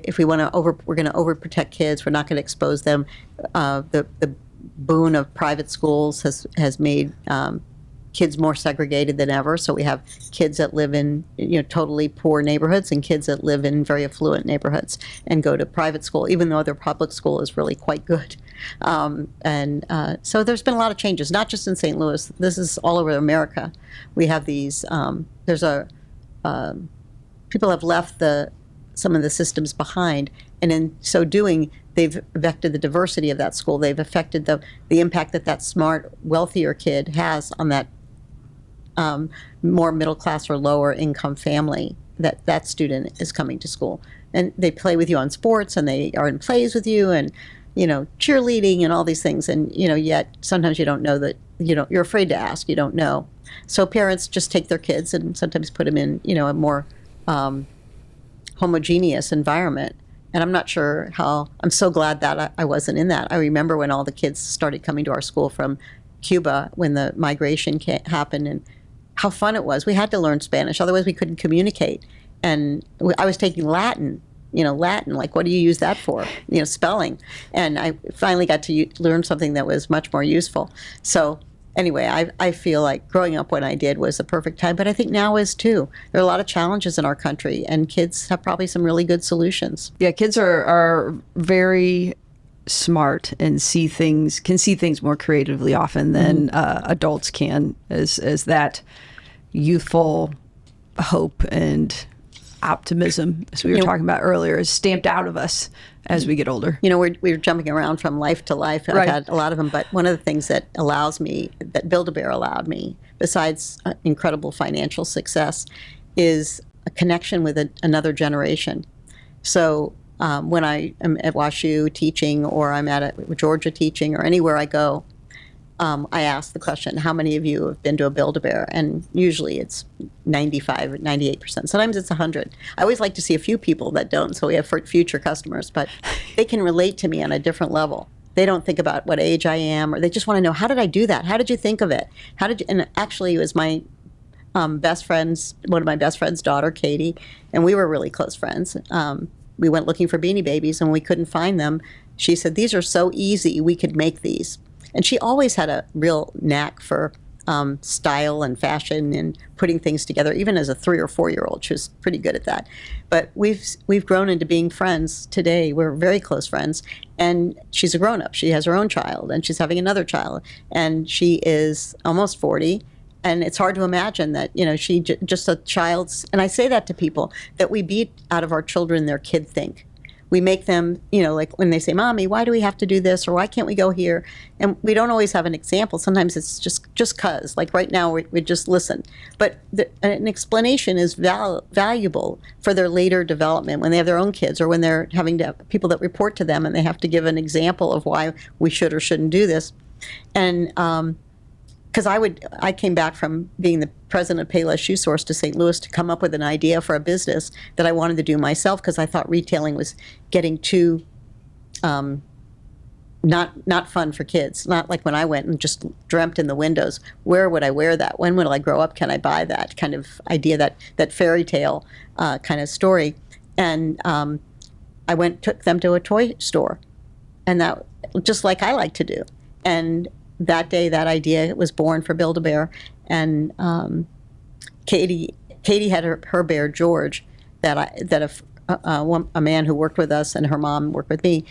Speaker 3: if we're going to overprotect kids, we're not going to expose them. The boon of private schools has made kids more segregated than ever. So we have kids that live in totally poor neighborhoods and kids that live in very affluent neighborhoods and go to private school, even though their public school is really quite good. So there's been a lot of changes, not just in St. Louis. This is all over America. We have these. People have left some of the systems behind, and in so doing, they've affected the diversity of that school. They've affected the impact that smart, wealthier kid has on that more middle class or lower income family that student is coming to school. And they play with you on sports, and they are in plays with you, and cheerleading and all these things. And, yet sometimes you don't know that, you're afraid to ask, you don't know. So parents just take their kids and sometimes put them in, a more homogeneous environment. And I'm not sure I'm so glad that I wasn't in that. I remember when all the kids started coming to our school from Cuba when the migration happened, and how fun it was. We had to learn Spanish, otherwise we couldn't communicate. And I was taking Latin, Latin, like what do you use that for? Spelling. And I finally got to learn something that was much more useful. So anyway, I feel like growing up when I did was the perfect time, but I think now is too. There are a lot of challenges in our country, and kids have probably some really good solutions.
Speaker 2: Yeah, kids are very smart and can see things more creatively often than adults can, as that youthful hope and optimism, as we were talking about earlier, is stamped out of us as we get older.
Speaker 3: We're jumping around from life to life.
Speaker 2: Right.
Speaker 3: I've had a lot of them, but one of the things that Build-A-Bear allowed me, besides incredible financial success, is a connection with another generation. So when I am at WashU teaching, or I'm at Georgia teaching, or anywhere I go, I ask the question, how many of you have been to a Build-A-Bear? And usually it's 95 or 98%. Sometimes it's 100. I always like to see a few people that don't, so we have future customers, but they can relate to me on a different level. They don't think about what age I am, or they just want to know, how did I do that? How did you think of it? And actually it was my one of my best friend's daughter, Katie, and we were really close friends. We went looking for Beanie Babies and we couldn't find them. She said, these are so easy, we could make these. And she always had a real knack for style and fashion and putting things together. Even as a 3 or 4-year-old, she was pretty good at that. But we've grown into being friends today. We're very close friends. And she's a grown-up. She has her own child, and she's having another child. And she is almost 40. And it's hard to imagine that, she just a child's, and I say that to people, that we beat out of our children their kid think. We make them, like when they say, Mommy, why do we have to do this? Or why can't we go here? And we don't always have an example. Sometimes it's just cause. Like right now, we just listen. But an explanation is valuable for their later development when they have their own kids, or when they're having to have people that report to them and they have to give an example of why we should or shouldn't do this. And because I came back from being the president of Payless Shoe Source to St. Louis to come up with an idea for a business that I wanted to do myself, because I thought retailing was getting too not fun for kids. Not like when I went and just dreamt in the windows, where would I wear that? When will I grow up? Can I buy that kind of idea, that fairy tale kind of story? And I took them to a toy store, and that just like I like to do. And that day, that idea was born for Build-A-Bear, and Katie had her bear George, that a man who worked with us and her mom worked with me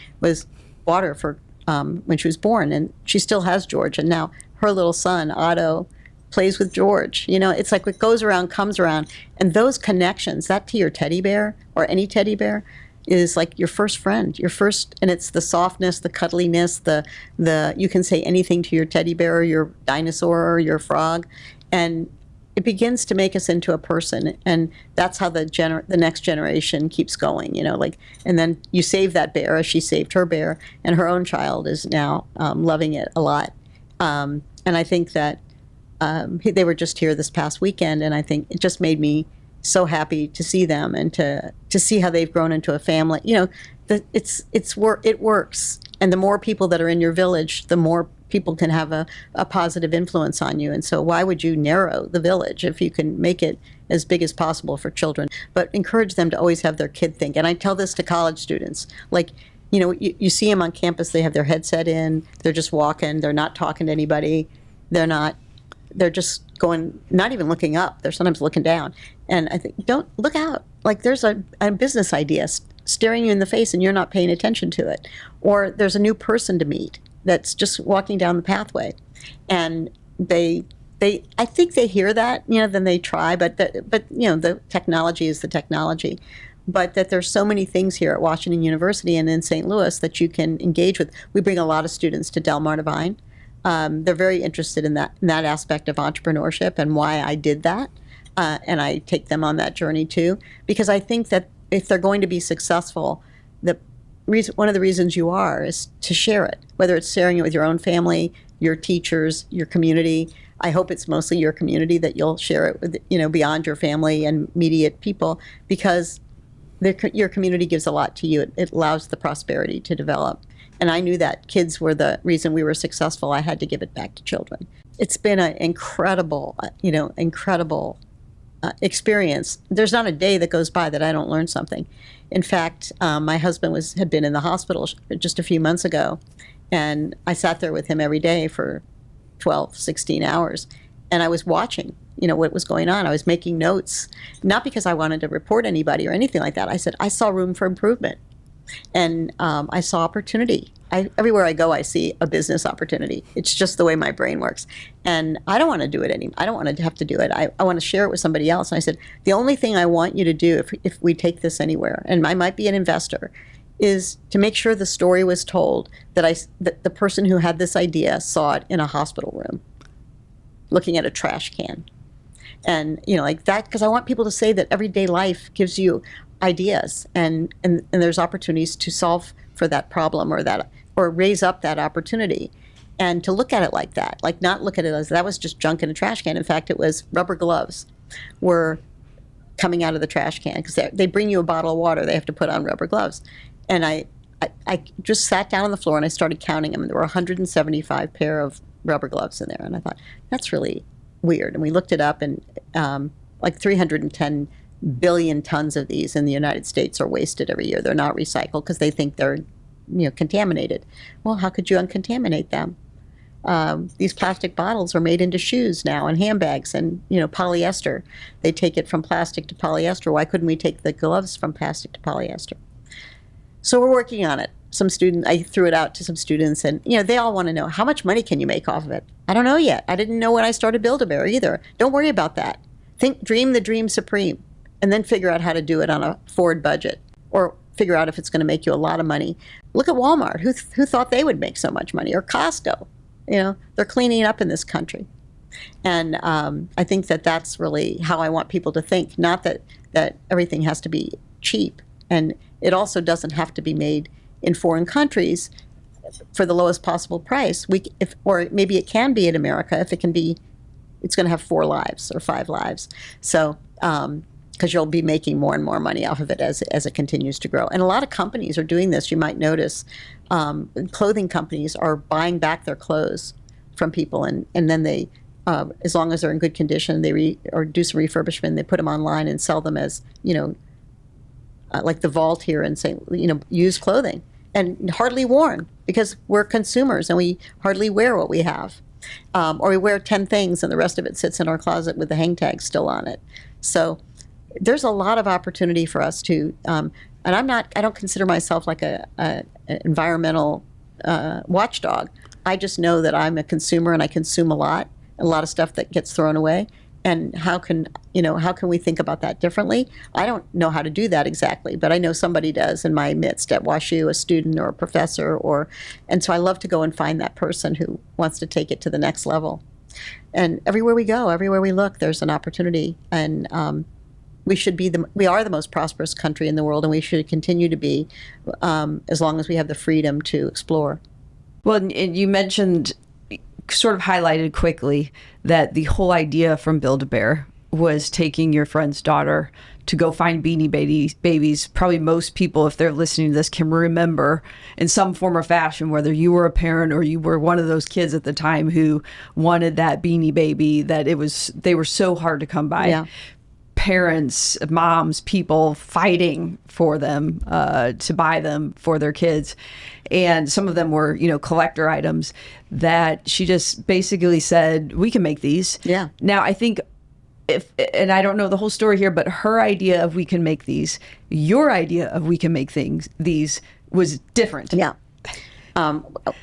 Speaker 3: bought her for when she was born, and she still has George, and now her little son Otto plays with George. It's like what goes around comes around, and those connections, that to your teddy bear or any teddy bear, is like your first friend, and it's the softness, the cuddliness, the you can say anything to your teddy bear or your dinosaur or your frog, and it begins to make us into a person, and that's how the next generation keeps going, and then you save that bear as she saved her bear, and her own child is now loving it a lot, and I think that they were just here this past weekend, and I think it just made me so happy to see them and to see how they've grown into a family. It works, and the more people that are in your village, the more people can have a positive influence on you. And so why would you narrow the village if you can make it as big as possible for children? But encourage them to always have their kid think. And I tell this to college students, like, you see them on campus, they have their headset in, they're just walking, they're not talking to anybody, they're just going, not even looking up. They're sometimes looking down. And I think, don't look out. Like there's a business idea staring you in the face and you're not paying attention to it. Or there's a new person to meet that's just walking down the pathway. And I think they hear that, then they try, but the technology is the technology. But that there's so many things here at Washington University and in St. Louis that you can engage with. We bring a lot of students to Delmar Divine. They're very interested in that aspect of entrepreneurship and why I did that. And I take them on that journey too, because I think that if they're going to be successful, one of the reasons you are is to share it, whether it's sharing it with your own family, your teachers, your community. I hope it's mostly your community that you'll share it with, beyond your family and immediate people, because your community gives a lot to you. It allows the prosperity to develop. And I knew that kids were the reason we were successful. I had to give it back to children. It's been an incredible, incredible experience. There's not a day that goes by that I don't learn something. In fact, my husband had been in the hospital just a few months ago, and I sat there with him every day for 12, 16 hours, and I was watching, what was going on. I was making notes, not because I wanted to report anybody or anything like that. I said, I saw room for improvement, and I saw opportunity. Everywhere I go, I see a business opportunity. It's just the way my brain works. And I don't want to do it anymore. I don't want to have to do it. I want to share it with somebody else. And I said, the only thing I want you to do if we take this anywhere, and I might be an investor, is to make sure the story was told that the person who had this idea saw it in a hospital room, looking at a trash can. And, like that, because I want people to say that everyday life gives you ideas and there's opportunities to solve for that problem or raise up that opportunity, and to look at it like that, like not look at it as that was just junk in a trash can. In fact, it was rubber gloves were coming out of the trash can, because they bring you a bottle of water, they have to put on rubber gloves. And I just sat down on the floor and I started counting them, and there were 175 pair of rubber gloves in there. And I thought, that's really weird. And we looked it up, and like 310 billion tons of these in the United States are wasted every year. They're not recycled because they think they're contaminated. Well, how could you uncontaminate them? These plastic bottles are made into shoes now, and handbags, and polyester. They take it from plastic to polyester. Why couldn't we take the gloves from plastic to polyester? So we're working on it. I threw it out to some students, and they all want to know, how much money can you make off of it? I don't know yet. I didn't know when I started Build-A-Bear either. Don't worry about that. Dream the dream supreme, and then figure out how to do it on a forward budget, or figure out if it's going to make you a lot of money. Look at Walmart. Who thought they would make so much money? Or Costco. They're cleaning up in this country. And I think that's really how I want people to think. Not that everything has to be cheap. And it also doesn't have to be made in foreign countries for the lowest possible price. Or maybe it can be in America if it can be. It's going to have 4 lives or 5 lives. So, because you'll be making more and more money off of it as it continues to grow. And a lot of companies are doing this. You might notice clothing companies are buying back their clothes from people, and then they, as long as they're in good condition, or do some refurbishment, they put them online and sell them as, like the Vault here, and say, used clothing and hardly worn, because we're consumers and we hardly wear what we have. Or we wear 10 things and the rest of it sits in our closet with the hang tag still on it. So there's a lot of opportunity for us to, and I don't consider myself like an environmental watchdog. I just know that I'm a consumer, and I consume a lot of stuff that gets thrown away. And how can we think about that differently? I don't know how to do that exactly, but I know somebody does in my midst at WashU, a student or a professor, and so I love to go and find that person who wants to take it to the next level. And everywhere we go, everywhere we look, there's an opportunity, and we are the most prosperous country in the world, and we should continue to be, as long as we have the freedom to explore.
Speaker 2: Well, and you mentioned, sort of highlighted quickly, that the whole idea from Build-A-Bear was taking your friend's daughter to go find Beanie Babies. Probably most people, if they're listening to this, can remember in some form or fashion, whether you were a parent or you were one of those kids at the time who wanted that Beanie Baby, that they were so hard to come by.
Speaker 3: Yeah.
Speaker 2: Parents, moms, people fighting for them, to buy them for their kids. And some of them were, collector items that she just basically said, we can make these.
Speaker 3: Yeah.
Speaker 2: Now, I think and I don't know the whole story here, but her idea of we can make these, your idea of we can make these was different.
Speaker 3: Yeah.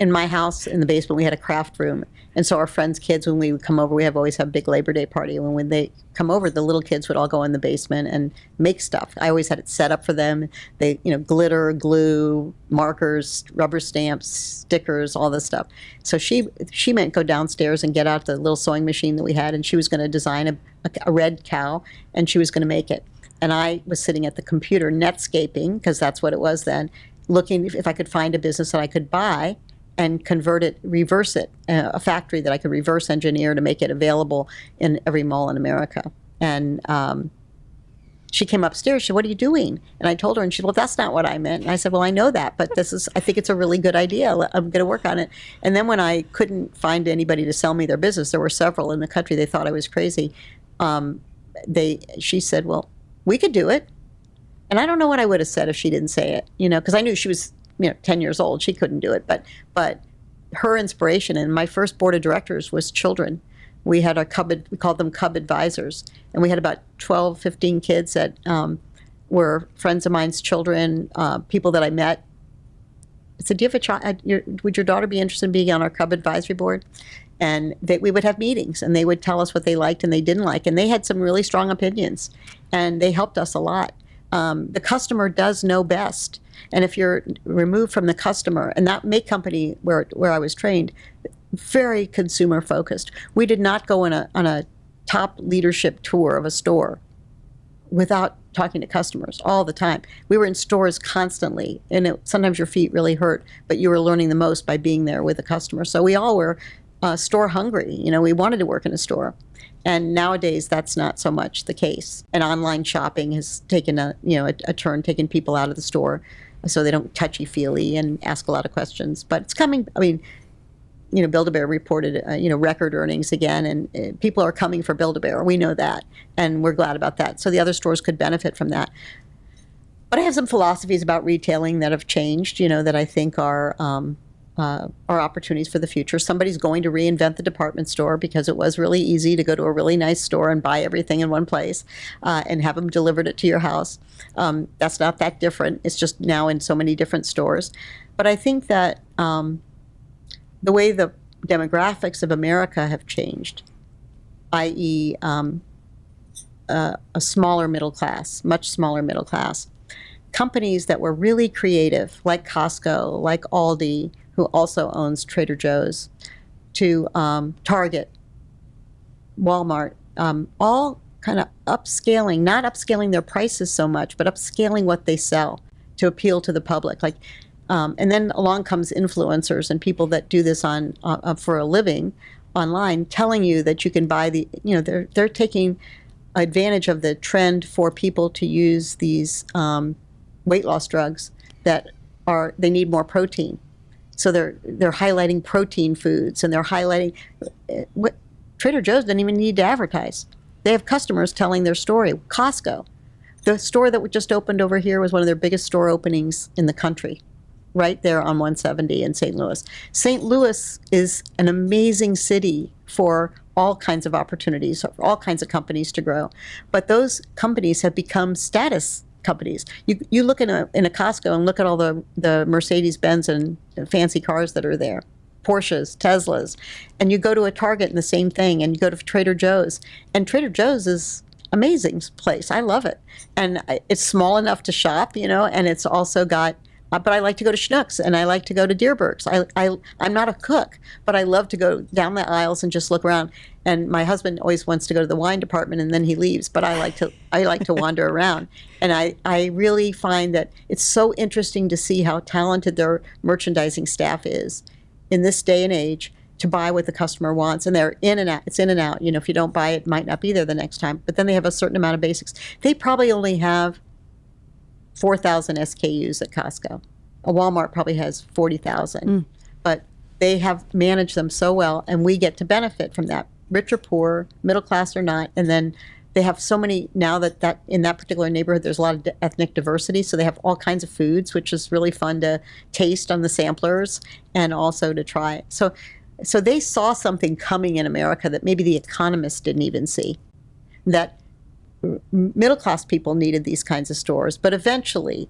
Speaker 3: In my house, in the basement, we had a craft room. And so our friends' kids, when we would come over, always have a big Labor Day party. And when they come over, the little kids would all go in the basement and make stuff. I always had it set up for them. They, glitter, glue, markers, rubber stamps, stickers, all this stuff. So she meant go downstairs and get out the little sewing machine that we had, and she was going to design a red cow, and she was going to make it. And I was sitting at the computer netscaping, because that's what it was then, looking if I could find a business that I could buy and convert it, reverse it, a factory that I could reverse engineer to make it available in every mall in America. And she came upstairs. She said, "What are you doing?" And I told her, and she said, "Well, that's not what I meant." And I said, "Well, I know that, but I think it's a really good idea. I'm going to work on it." And then when I couldn't find anybody to sell me their business, there were several in the country. They thought I was crazy. She said, "Well, we could do it." And I don't know what I would have said if she didn't say it, because I knew she was, 10 years old. She couldn't do it. But her inspiration, and my first board of directors was children. We had we called them Cub Advisors. And we had about 12, 15 kids that were friends of mine's children, people that I met. I said, "Do you have a child? Would your daughter be interested in being on our Cub Advisory Board?" And we would have meetings, and they would tell us what they liked and they didn't like. And they had some really strong opinions, and they helped us a lot. The customer does know best. And if you're removed from the customer, and that Make company where I was trained, very consumer focused. We did not go on a top leadership tour of a store without talking to customers all the time. We were in stores constantly, and sometimes your feet really hurt, but you were learning the most by being there with a customer. So we all were store hungry. We wanted to work in a store. And nowadays, that's not so much the case. And online shopping has taken a turn, taking people out of the store so they don't touchy-feely and ask a lot of questions. But it's coming. I mean, Build-A-Bear reported, record earnings again, and people are coming for Build-A-Bear. We know that, and we're glad about that. So the other stores could benefit from that. But I have some philosophies about retailing that have changed, that I think are opportunities for the future. Somebody's going to reinvent the department store because it was really easy to go to a really nice store and buy everything in one place and have them delivered it to your house. That's not that different. It's just now in so many different stores. But I think that the way the demographics of America have changed, i.e. A smaller middle class, much smaller middle class, companies that were really creative, like Costco, like Aldi, who also owns Trader Joe's, to Target, Walmart, all kind of upscaling, not upscaling their prices so much, but upscaling what they sell to appeal to the public. And then along comes influencers and people that do this on for a living online, telling you that you can buy they're taking advantage of the trend for people to use these weight loss drugs that they need more protein. So they're highlighting protein foods, and they're highlighting what Trader Joe's doesn't even need to advertise. They have customers telling their story. Costco, the store that just opened over here, was one of their biggest store openings in the country, right there on 170 in St. Louis. St. Louis is an amazing city for all kinds of opportunities, for all kinds of companies to grow. But those companies have become status companies. You look in a Costco and look at all the Mercedes-Benz and fancy cars that are there, Porsches, Teslas, and you go to a Target and the same thing, and you go to Trader Joe's, and Trader Joe's is amazing place. I love it. And it's small enough to shop, and it's also got but I like to go to Schnucks, and I like to go to Deerberg's. I'm not a cook, but I love to go down the aisles and just look around. And my husband always wants to go to the wine department, and then he leaves. But I like to wander around. And I really find that it's so interesting to see how talented their merchandising staff is in this day and age to buy what the customer wants. And they're in and out. It's in and out. If you don't buy it, it might not be there the next time. But then they have a certain amount of basics. They probably only have 4,000 SKUs at Costco. A Walmart probably has 40,000. But they have managed them so well, and we get to benefit from that, rich or poor, middle class or not. And then they have so many, now that in that particular neighborhood, there's a lot of ethnic diversity, so they have all kinds of foods, which is really fun to taste on the samplers and also to try. So they saw something coming in America that maybe the economists didn't even see, that middle-class people needed these kinds of stores. But eventually,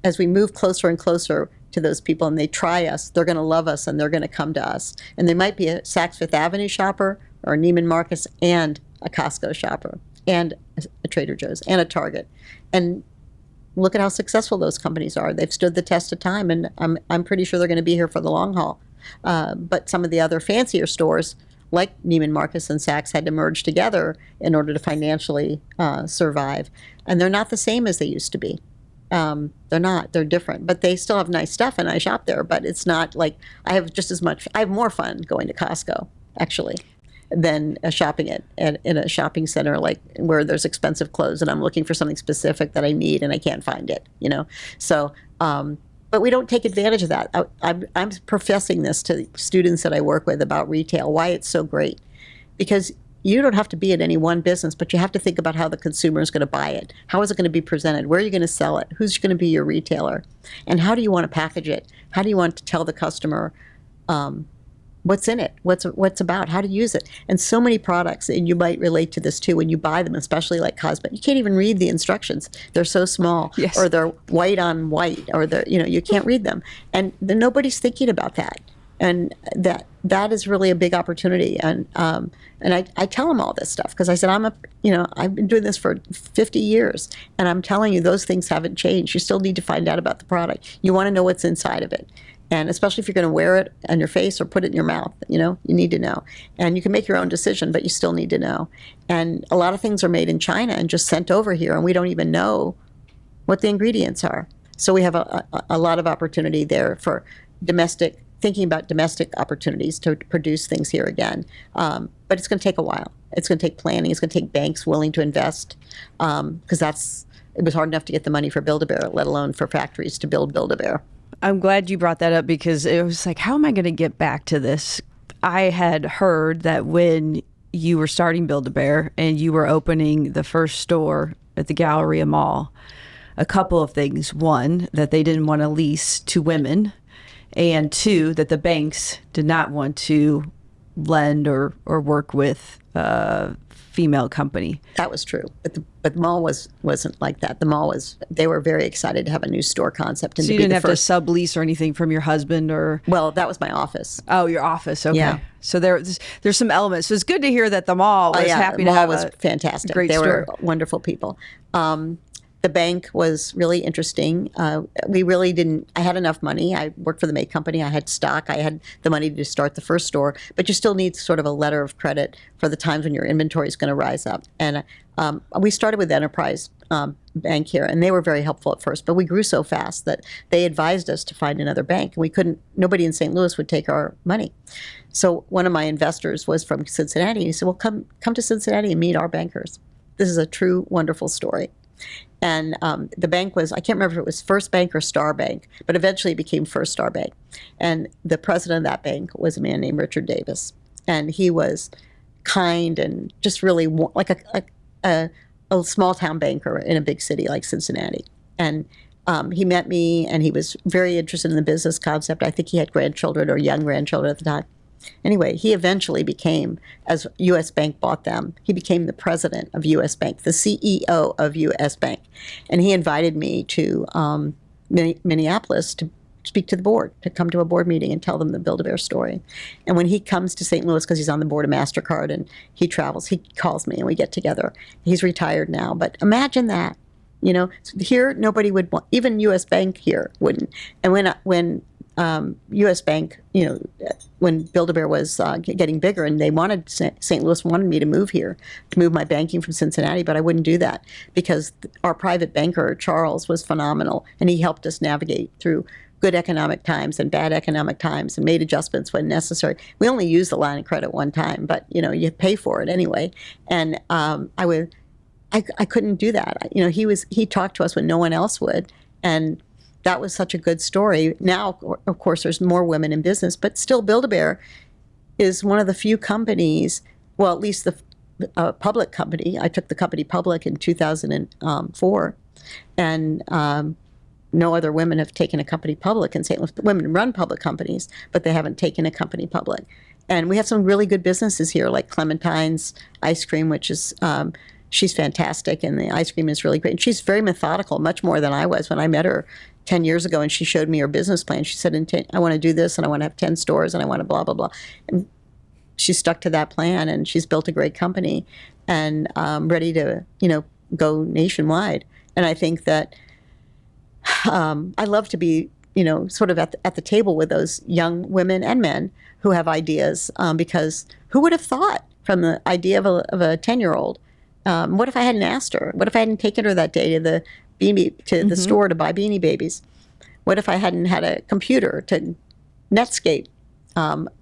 Speaker 3: as we move closer and closer to those people and they try us, they're going to love us and they're going to come to us. And they might be a Saks Fifth Avenue shopper or a Neiman Marcus and a Costco shopper and a Trader Joe's and a Target. And look at how successful those companies are. They've stood the test of time, and I'm pretty sure they're going to be here for the long haul. But some of the other fancier stores, like Neiman Marcus and Saks, had to merge together in order to financially survive. And they're not the same as they used to be. They're not. They're different, but they still have nice stuff, and I shop there. But it's not like I have just as much. I have more fun going to Costco actually than shopping in a shopping center like where there's expensive clothes and I'm looking for something specific that I need and I can't find it. So. But we don't take advantage of that. I'm professing this to students that I work with about retail, why it's so great. Because you don't have to be in any one business, but you have to think about how the consumer is going to buy it. How is it going to be presented? Where are you going to sell it? Who's going to be your retailer? And how do you want to package it? How do you want to tell the customer what's in it, what's about, how to use it? And so many products, and you might relate to this too when you buy them, especially like cosmetics. You can't even read the instructions. They're so small,
Speaker 2: yes.
Speaker 3: Or they're white on white, or they're you can't read them, and nobody's thinking about that. And that is really a big opportunity. And I tell them all this stuff because I said I've been doing this for 50 years, and I'm telling you those things haven't changed. You still need to find out about the product. You want to know what's inside of it. And especially if you're going to wear it on your face or put it in your mouth, you need to know. And you can make your own decision, but you still need to know. And a lot of things are made in China and just sent over here, and we don't even know what the ingredients are. So we have a lot of opportunity there for thinking about domestic opportunities to produce things here again. But it's going to take a while. It's going to take planning. It's going to take banks willing to invest because it was hard enough to get the money for Build-A-Bear, let alone for factories to build Build-A-Bear.
Speaker 2: I'm glad you brought that up because it was like, how am I going to get back to this? I had heard that when you were starting Build-A-Bear and you were opening the first store at the Galleria Mall, a couple of things. One, that they didn't want to lease to women, and two, that the banks did not want to lend or work with a female company.
Speaker 3: That was true, but the mall wasn't like that. The mall they were very excited to have a new store concept. And
Speaker 2: so you didn't have to sublease or anything from your husband, or?
Speaker 3: Well, that was my office.
Speaker 2: Oh, your office. Okay.
Speaker 3: Yeah.
Speaker 2: So there's some elements. So it's good to hear that the mall was happy to have
Speaker 3: was fantastic.
Speaker 2: Great
Speaker 3: they
Speaker 2: store.
Speaker 3: Were wonderful people. The bank was really interesting. We really didn't. I had enough money. I worked for the May Company. I had stock. I had the money to start the first store. But you still need sort of a letter of credit for the times when your inventory is going to rise up. And we started with Enterprise Bank here, and they were very helpful at first. But we grew so fast that they advised us to find another bank. We couldn't. Nobody in St. Louis would take our money. So one of my investors was from Cincinnati. He said, "Well, come to Cincinnati and meet our bankers. This is a true, wonderful story." And the bank was, I can't remember if it was First Bank or Star Bank, but eventually it became First Star Bank. And the president of that bank was a man named Richard Davis. And he was kind and just really like a small town banker in a big city like Cincinnati. And he met me, and he was very interested in the business concept. I think he had grandchildren or young grandchildren at the time. Anyway, he eventually became, as U.S. Bank bought them, he became the president of U.S. Bank, the CEO of U.S. Bank. And he invited me to Minneapolis to speak to the board, to come to a board meeting and tell them the Build-A-Bear story. And when he comes to St. Louis, because he's on the board of MasterCard and he travels, he calls me and we get together. He's retired now, but imagine that. Here nobody would want, even U.S. Bank here wouldn't. And when U.S. Bank, when Build-A-Bear was getting bigger, and St. Louis wanted me to move here, to move my banking from Cincinnati, but I wouldn't do that because our private banker, Charles, was phenomenal, and he helped us navigate through good economic times and bad economic times and made adjustments when necessary. We only used the line of credit one time, but, you pay for it anyway. And I couldn't do that. He talked to us when no one else would, and that was such a good story. Now, of course, there's more women in business, but still Build-A-Bear is one of the few companies, well, at least the public company. I took the company public in 2004, and no other women have taken a company public in St. Louis. Women run public companies, but they haven't taken a company public. And we have some really good businesses here, like Clementine's Ice Cream, which is she's fantastic, and the ice cream is really great. And she's very methodical, much more than I was when I met her 10 years ago, and she showed me her business plan. She said, I want to do this, and I want to have 10 stores, and I want to blah, blah, blah. And she stuck to that plan, and she's built a great company and ready to, go nationwide. And I think that I love to be, sort of at the table with those young women and men who have ideas, because who would have thought from the idea of a 10-year-old, what if I hadn't asked her? What if I hadn't taken her that day to the the store to buy Beanie Babies? What if I hadn't had a computer to Netscape?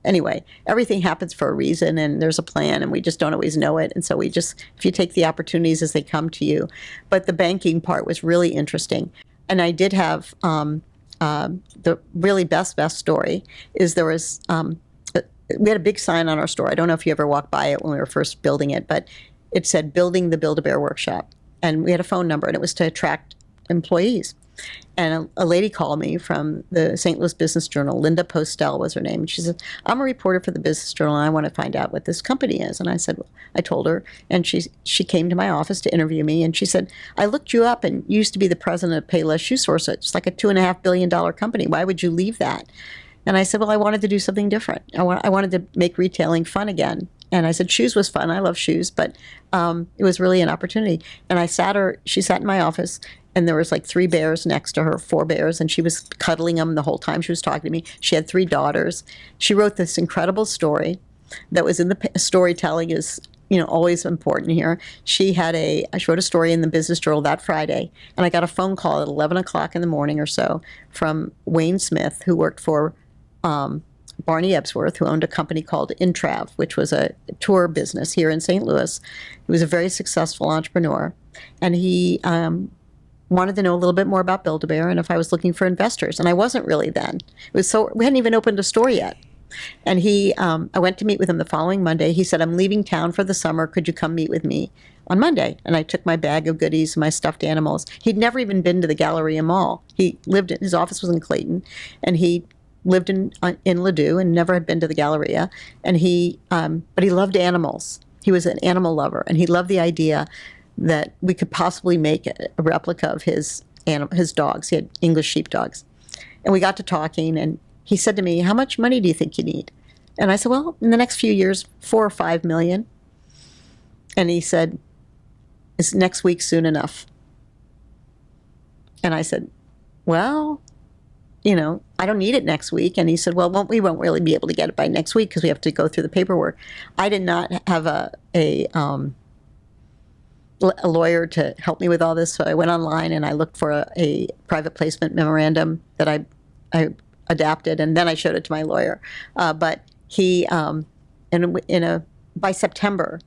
Speaker 3: Anyway, everything happens for a reason, and there's a plan, and we just don't always know it. And so if you take the opportunities as they come to you. But the banking part was really interesting. And I did have the really best story is there was, we had a big sign on our store. I don't know if you ever walked by it when we were first building it, but it said Building the Build-A-Bear Workshop. And we had a phone number, and it was to attract employees. And a lady called me from the St. Louis Business Journal. Linda Postel was her name. And she said, I'm a reporter for the Business Journal, and I want to find out what this company is. And I said, well, I told her, and she came to my office to interview me, and she said, I looked you up, and you used to be the president of Payless Shoe Source. It's like a $2.5 billion company. Why would you leave that? And I said, well, I wanted to do something different. I wanted to make retailing fun again. And I said, shoes was fun. I love shoes, but it was really an opportunity. And she sat in my office, and there was like 3 bears next to her, 4 bears, and she was cuddling them the whole time she was talking to me. She had 3 daughters. She wrote this incredible story that was in the storytelling is, always important here. She wrote a story in the Business Journal that Friday, and I got a phone call at 11 o'clock in the morning or so from Wayne Smith, who worked for Barney Ebsworth, who owned a company called Intrav, which was a tour business here in St. Louis. He was a very successful entrepreneur, and he wanted to know a little bit more about Build-A-Bear and if I was looking for investors. And I wasn't really then. We hadn't even opened a store yet. And I went to meet with him the following Monday. He said, I'm leaving town for the summer. Could you come meet with me on Monday? And I took my bag of goodies, my stuffed animals. He'd never even been to the Galleria Mall. His office was in Clayton, and he lived in Ladue and never had been to the Galleria. And but he loved animals. He was an animal lover, and he loved the idea that we could possibly make a replica of his dogs. He had English sheepdogs. And we got to talking, and he said to me, how much money do you think you need? And I said, well, in the next few years, $4 or $5 million. And he said, is next week soon enough? And I said, well, I don't need it next week. And he said, well, we won't really be able to get it by next week because we have to go through the paperwork. I did not have a lawyer to help me with all this, so I went online and I looked for a private placement memorandum that I adapted, and then I showed it to my lawyer. But he, by September,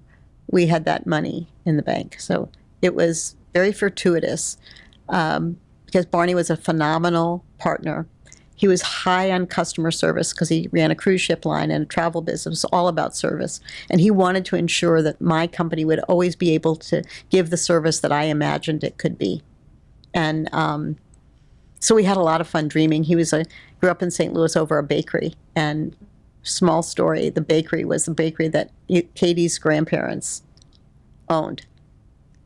Speaker 3: we had that money in the bank. So it was very fortuitous because Barney was a phenomenal partner. He was high on customer service because he ran a cruise ship line and a travel business, all about service. And he wanted to ensure that my company would always be able to give the service that I imagined it could be. And so we had a lot of fun dreaming. He grew up in St. Louis over a bakery. And small story, the bakery was the bakery that Katie's grandparents owned.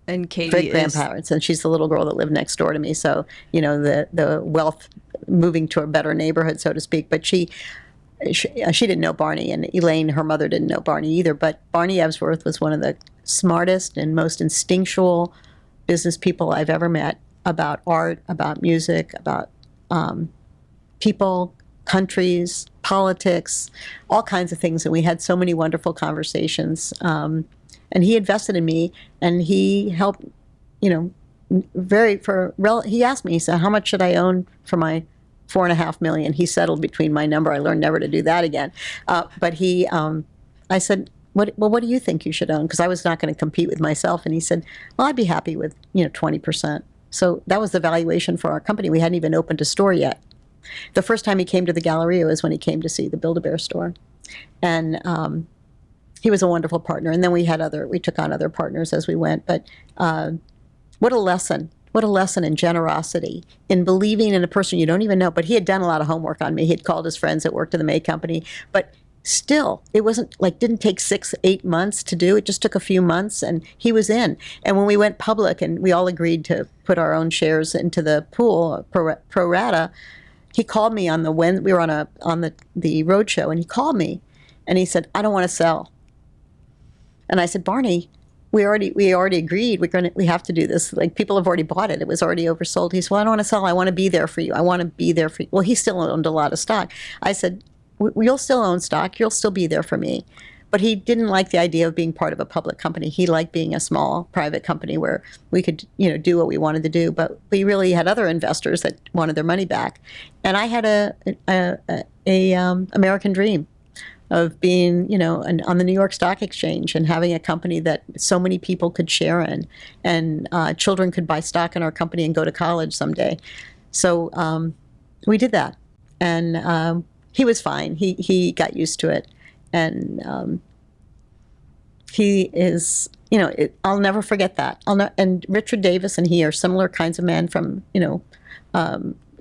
Speaker 2: And Katie
Speaker 3: great-grandparents, and she's the little girl that lived next door to me. So, the wealth moving to a better neighborhood, so to speak. But she didn't know Barney, and Elaine, her mother, didn't know Barney either. But Barney Ebsworth was one of the smartest and most instinctual business people I've ever met about art, about music, about people, countries, politics, all kinds of things. And we had so many wonderful conversations. And he invested in me, and he helped, he asked me, he said, how much should I own for my $4.5 million? He settled between my number. I learned never to do that again. But I said, what do you think you should own? Because I was not going to compete with myself. And he said, well, I'd be happy with, 20%. So that was the valuation for our company. We hadn't even opened a store yet. The first time he came to the Galleria was when he came to see the Build-A-Bear store. And he was a wonderful partner. And then we took on other partners as we went. But what a lesson in generosity, in believing in a person you don't even know. But he had done a lot of homework on me. He had called his friends that worked in the May Company. But still, it didn't take 6-8 months to do. It just took a few months, and he was in. And when we went public and we all agreed to put our own shares into the pool, pro rata, he called me on we were on the road show, and he called me, and he said, I don't want to sell. And I said, Barney, we already agreed we have to do this. Like, people have already bought it. It was already oversold. He said, well, I don't want to sell. I want to be there for you. I want to be there for you. Well, he still owned a lot of stock. I said, you'll still own stock. You'll still be there for me. But he didn't like the idea of being part of a public company. He liked being a small private company where we could, do what we wanted to do. But we really had other investors that wanted their money back. And I had a American dream of being, on the New York Stock Exchange and having a company that so many people could share in, and children could buy stock in our company and go to college someday. So we did that, and he was fine. He got used to it, and he is, I'll never forget that. And Richard Davis and he are similar kinds of men from,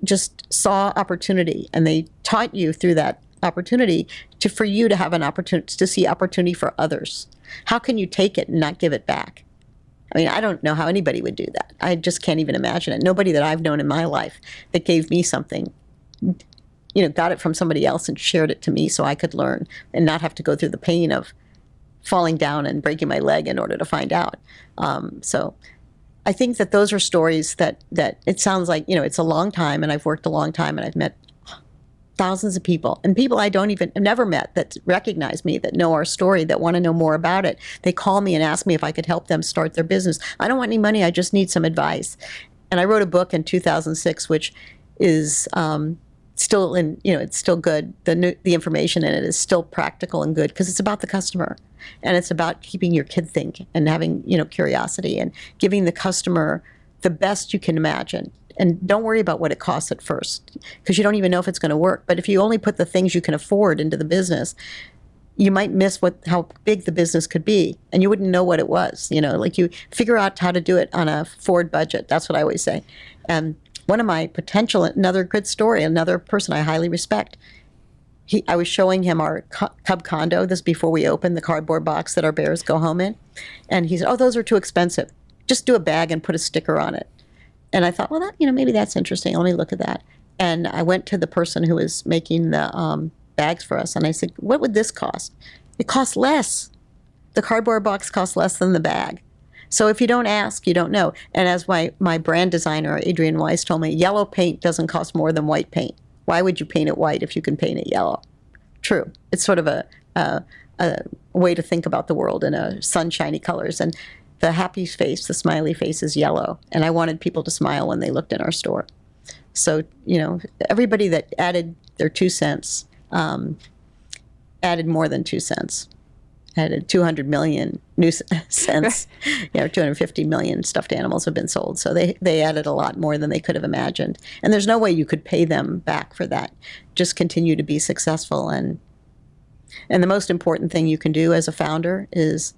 Speaker 3: just saw opportunity, and they taught you through that opportunity for you to have an opportunity to see opportunity for others. How can you take it and not give it back? I mean, I don't know how anybody would do that. I just can't even imagine it. Nobody that I've known in my life that gave me something, got it from somebody else and shared it to me so I could learn and not have to go through the pain of falling down and breaking my leg in order to find out. So I think that those are stories that it sounds like, it's a long time, and I've worked a long time, and I've met thousands of people, and people I have never met, that recognize me, that know our story, that want to know more about it. They call me and ask me if I could help them start their business. I don't want any money. I just need some advice. And I wrote a book in 2006, which is still it's still good. The information in it is still practical and good because it's about the customer, and it's about keeping your kid think and having, curiosity and giving the customer the best you can imagine. And don't worry about what it costs at first, because you don't even know if it's going to work. But if you only put the things you can afford into the business, you might miss how big the business could be, and you wouldn't know what it was. Like, you figure out how to do it on a Ford budget. That's what I always say. And one of my another good story, another person I highly respect, I was showing him our Cub condo. This is before we opened, the cardboard box that our bears go home in. And he said, "Oh, those are too expensive. Just do a bag and put a sticker on it." And I thought, well, maybe that's interesting. Let me look at that. And I went to the person who was making the bags for us, and I said, "What would this cost?" It costs less. The cardboard box costs less than the bag. So if you don't ask, you don't know. And as my brand designer, Adrienne Weiss, told me, yellow paint doesn't cost more than white paint. Why would you paint it white if you can paint it yellow? True. It's sort of a way to think about the world in sunshiny colors. And the happy face, the smiley face, is yellow. And I wanted people to smile when they looked in our store. So, everybody that added their 2 cents added more than 2 cents. Added 200 million new cents. 250 million stuffed animals have been sold. So they added a lot more than they could have imagined. And there's no way you could pay them back for that. Just continue to be successful. And the most important thing you can do as a founder is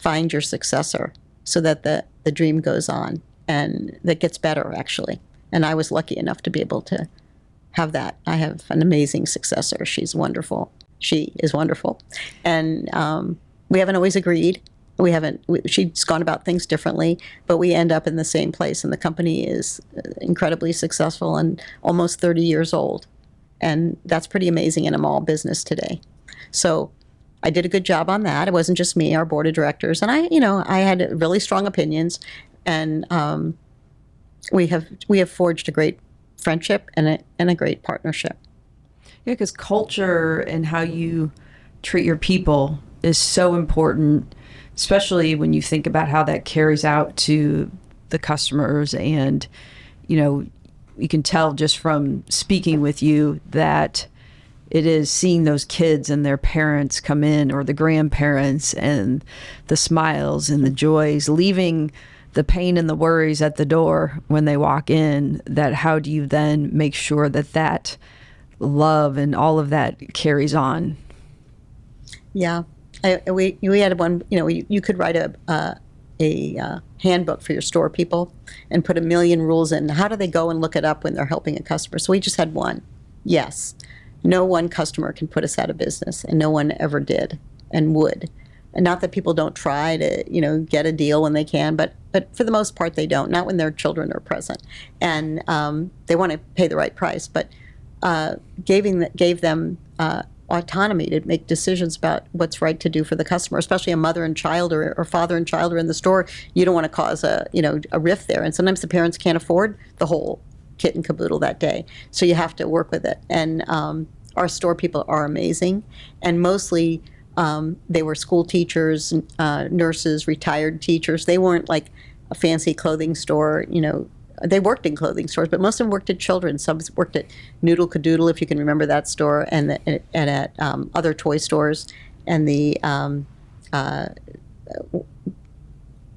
Speaker 3: find your successor, so that the dream goes on and that gets better, actually. And I was lucky enough to be able to have that. I have an amazing successor. She's wonderful. She is wonderful. And we haven't always agreed. She's gone about things differently, but we end up in the same place. And the company is incredibly successful and almost 30 years old. And that's pretty amazing in a mall business today. So I did a good job on that. It wasn't just me, our board of directors. And I had really strong opinions. And we have forged a great friendship and a great partnership.
Speaker 2: Yeah, because culture and how you treat your people is so important, especially when you think about how that carries out to the customers. And, you can tell just from speaking with you that it is seeing those kids and their parents come in, or the grandparents, and the smiles and the joys, leaving the pain and the worries at the door when they walk in, that how do you then make sure that love and all of that carries on? Yeah.
Speaker 3: We had one, you could write a handbook for your store people and put 1 million rules in. How do they go and look it up when they're helping a customer? So we just had one. Yes. No one customer can put us out of business, and no one ever did and would. And not that people don't try to, get a deal when they can, but for the most part they don't, not when their children are present. And they want to pay the right price, but gave them autonomy to make decisions about what's right to do for the customer, especially a mother and child or father and child are in the store. You don't want to cause a rift there. And sometimes the parents can't afford the whole kit and caboodle that day. So you have to work with it. And our store people are amazing. And mostly They were school teachers, nurses, retired teachers. They weren't like a fancy clothing store, They worked in clothing stores, but most of them worked at children's. Some worked at Noodle Cadoodle, if you can remember that store, and at other toy stores, and the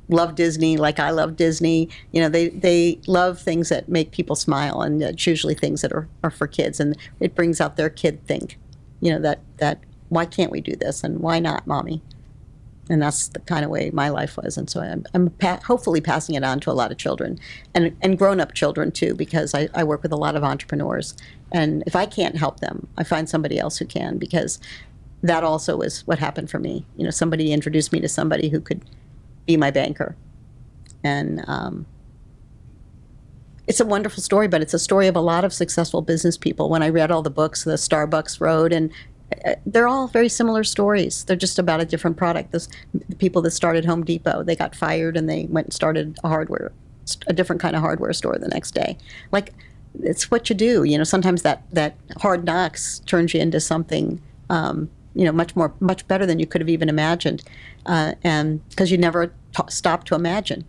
Speaker 3: love Disney, like I love Disney. They love things that make people smile, and it's usually things that are for kids, and it brings out their kid think. That why can't we do this, and why not, mommy? And that's the kind of way my life was. And so I'm hopefully passing it on to a lot of children, and grown-up children too, because I work with a lot of entrepreneurs. And if I can't help them, I find somebody else who can, because that also is what happened for me. Somebody introduced me to somebody who could be my banker. And it's a wonderful story, but it's a story of a lot of successful business people. When I read all the books, the Starbucks Road, and they're all very similar stories. They're just about a different product. The people that started Home Depot, they got fired and they went and started a different kind of hardware store the next day. Like, it's what you do. Sometimes that hard knocks turns you into something, much better than you could have even imagined. And because you never stop to imagine.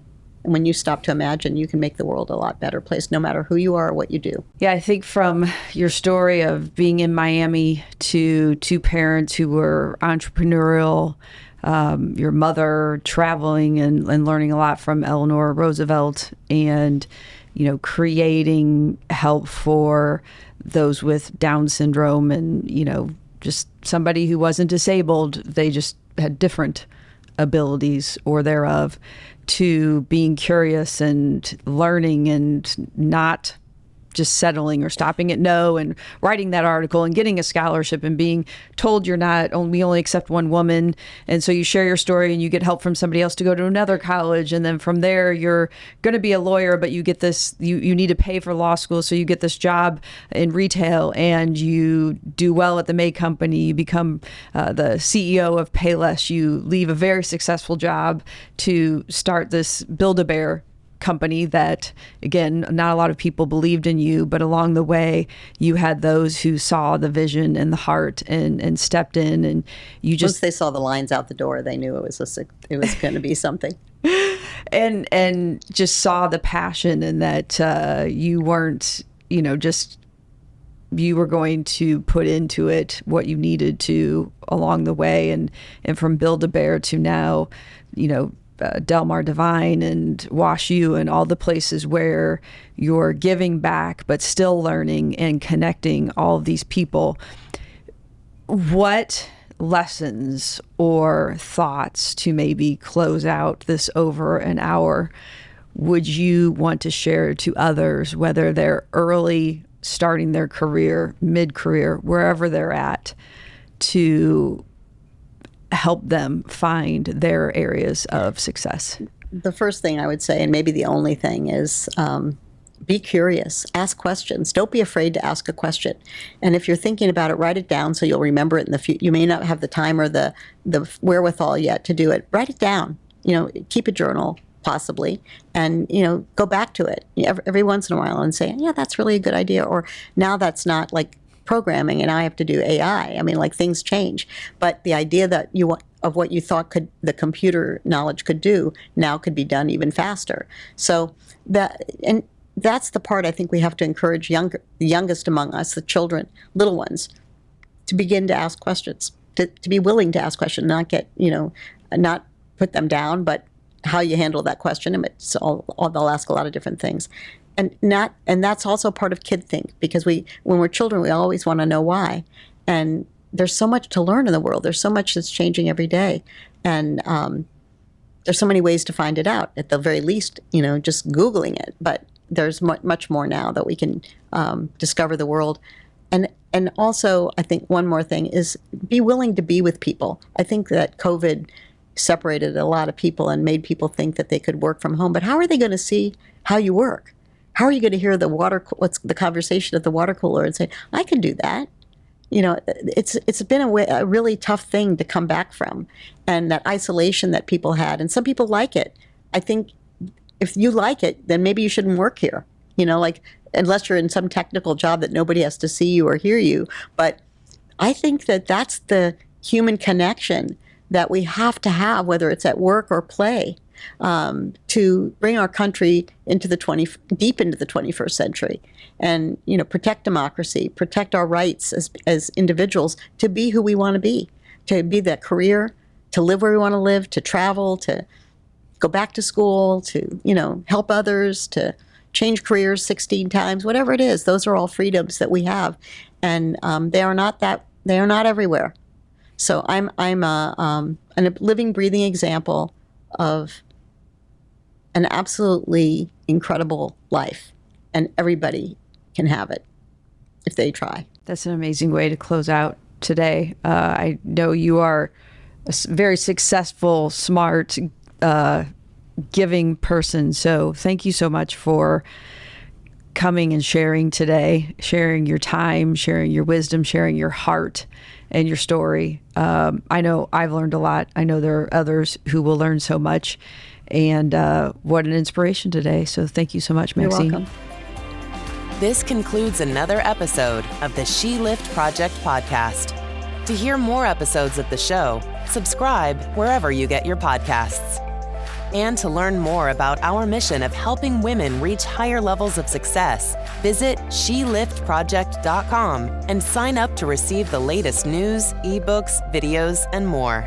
Speaker 3: And when you stop to imagine, you can make the world a lot better place, no matter who you are or what you do.
Speaker 2: Yeah, I think from your story of being in Miami to two parents who were entrepreneurial, your mother traveling and learning a lot from Eleanor Roosevelt, and creating help for those with Down syndrome, and just somebody who wasn't disabled, they just had different abilities or thereof, to being curious and learning and not just settling or stopping at no, and writing that article and getting a scholarship and being told we only accept one woman. And so you share your story and you get help from somebody else to go to another college. And then from there, you're going to be a lawyer, but you get this, you need to pay for law school. So you get this job in retail and you do well at the May Company. You become the CEO of Payless. You leave a very successful job to start this Build-A-Bear company that, again, not a lot of people believed in you, but along the way you had those who saw the vision and the heart and stepped in, and you just,
Speaker 3: once they saw the lines out the door, they knew it was going to be something.
Speaker 2: and just saw the passion, and that you weren't, you were going to put into it what you needed to along the way, and from Build-A-Bear to now, Delmar Divine and Wash U, and all the places where you're giving back but still learning and connecting all of these people. What lessons or thoughts, to maybe close out this over an hour, would you want to share to others, whether they're early starting their career, mid-career, wherever they're at, to help them find their areas of success?
Speaker 3: The first thing I would say, and maybe the only thing, is be curious. Ask questions. Don't be afraid to ask a question. And if you're thinking about it, write it down so you'll remember it in the future. You may not have the time or the wherewithal yet to do it. Write it down. Keep a journal, possibly, and go back to it every once in a while and say, yeah, that's really a good idea. Or now that's not like programming and I have to do AI. I mean, like, things change. But the idea that of what you thought the computer knowledge could do now could be done even faster. So that's the part I think we have to encourage the youngest among us, the children, little ones, to begin to ask questions, to be willing to ask questions, not put them down, but how you handle that question. And they'll ask a lot of different things. And that's also part of kid think, because when we're children, we always want to know why. And there's so much to learn in the world. There's so much that's changing every day. And there's so many ways to find it out. At the very least, just Googling it. But there's much more now that we can discover the world. And also, I think one more thing is be willing to be with people. I think that COVID separated a lot of people and made people think that they could work from home. But how are they going to see how you work? How are you going to hear what's the conversation at the water cooler and say, I can do that? It's been a really tough thing to come back from, and that isolation that people had. And some people like it. I think if you like it, then maybe you shouldn't work here. Unless you're in some technical job that nobody has to see you or hear you. But I think that that's the human connection that we have to have, whether it's at work or play, to bring our country into deep into the 21st century, and protect democracy, protect our rights as individuals to be who we want to be that career, to live where we want to live, to travel, to go back to school, to help others, to change careers 16 times, whatever it is. Those are all freedoms that we have, and they are not everywhere. So I'm a living, breathing example of an absolutely incredible life, and everybody can have it if they try.
Speaker 2: That's an amazing way to close out today. I know you are a very successful, smart, giving person. So thank you so much for coming and sharing today, sharing your time, sharing your wisdom, sharing your heart and your story. I know I've learned a lot. I know there are others who will learn so much. And what an inspiration today. So thank you so much, Maxine.
Speaker 3: You're welcome.
Speaker 1: This concludes another episode of the She Lift Project podcast. To hear more episodes of the show, subscribe wherever you get your podcasts. And to learn more about our mission of helping women reach higher levels of success, visit sheliftproject.com and sign up to receive the latest news, ebooks, videos, and more.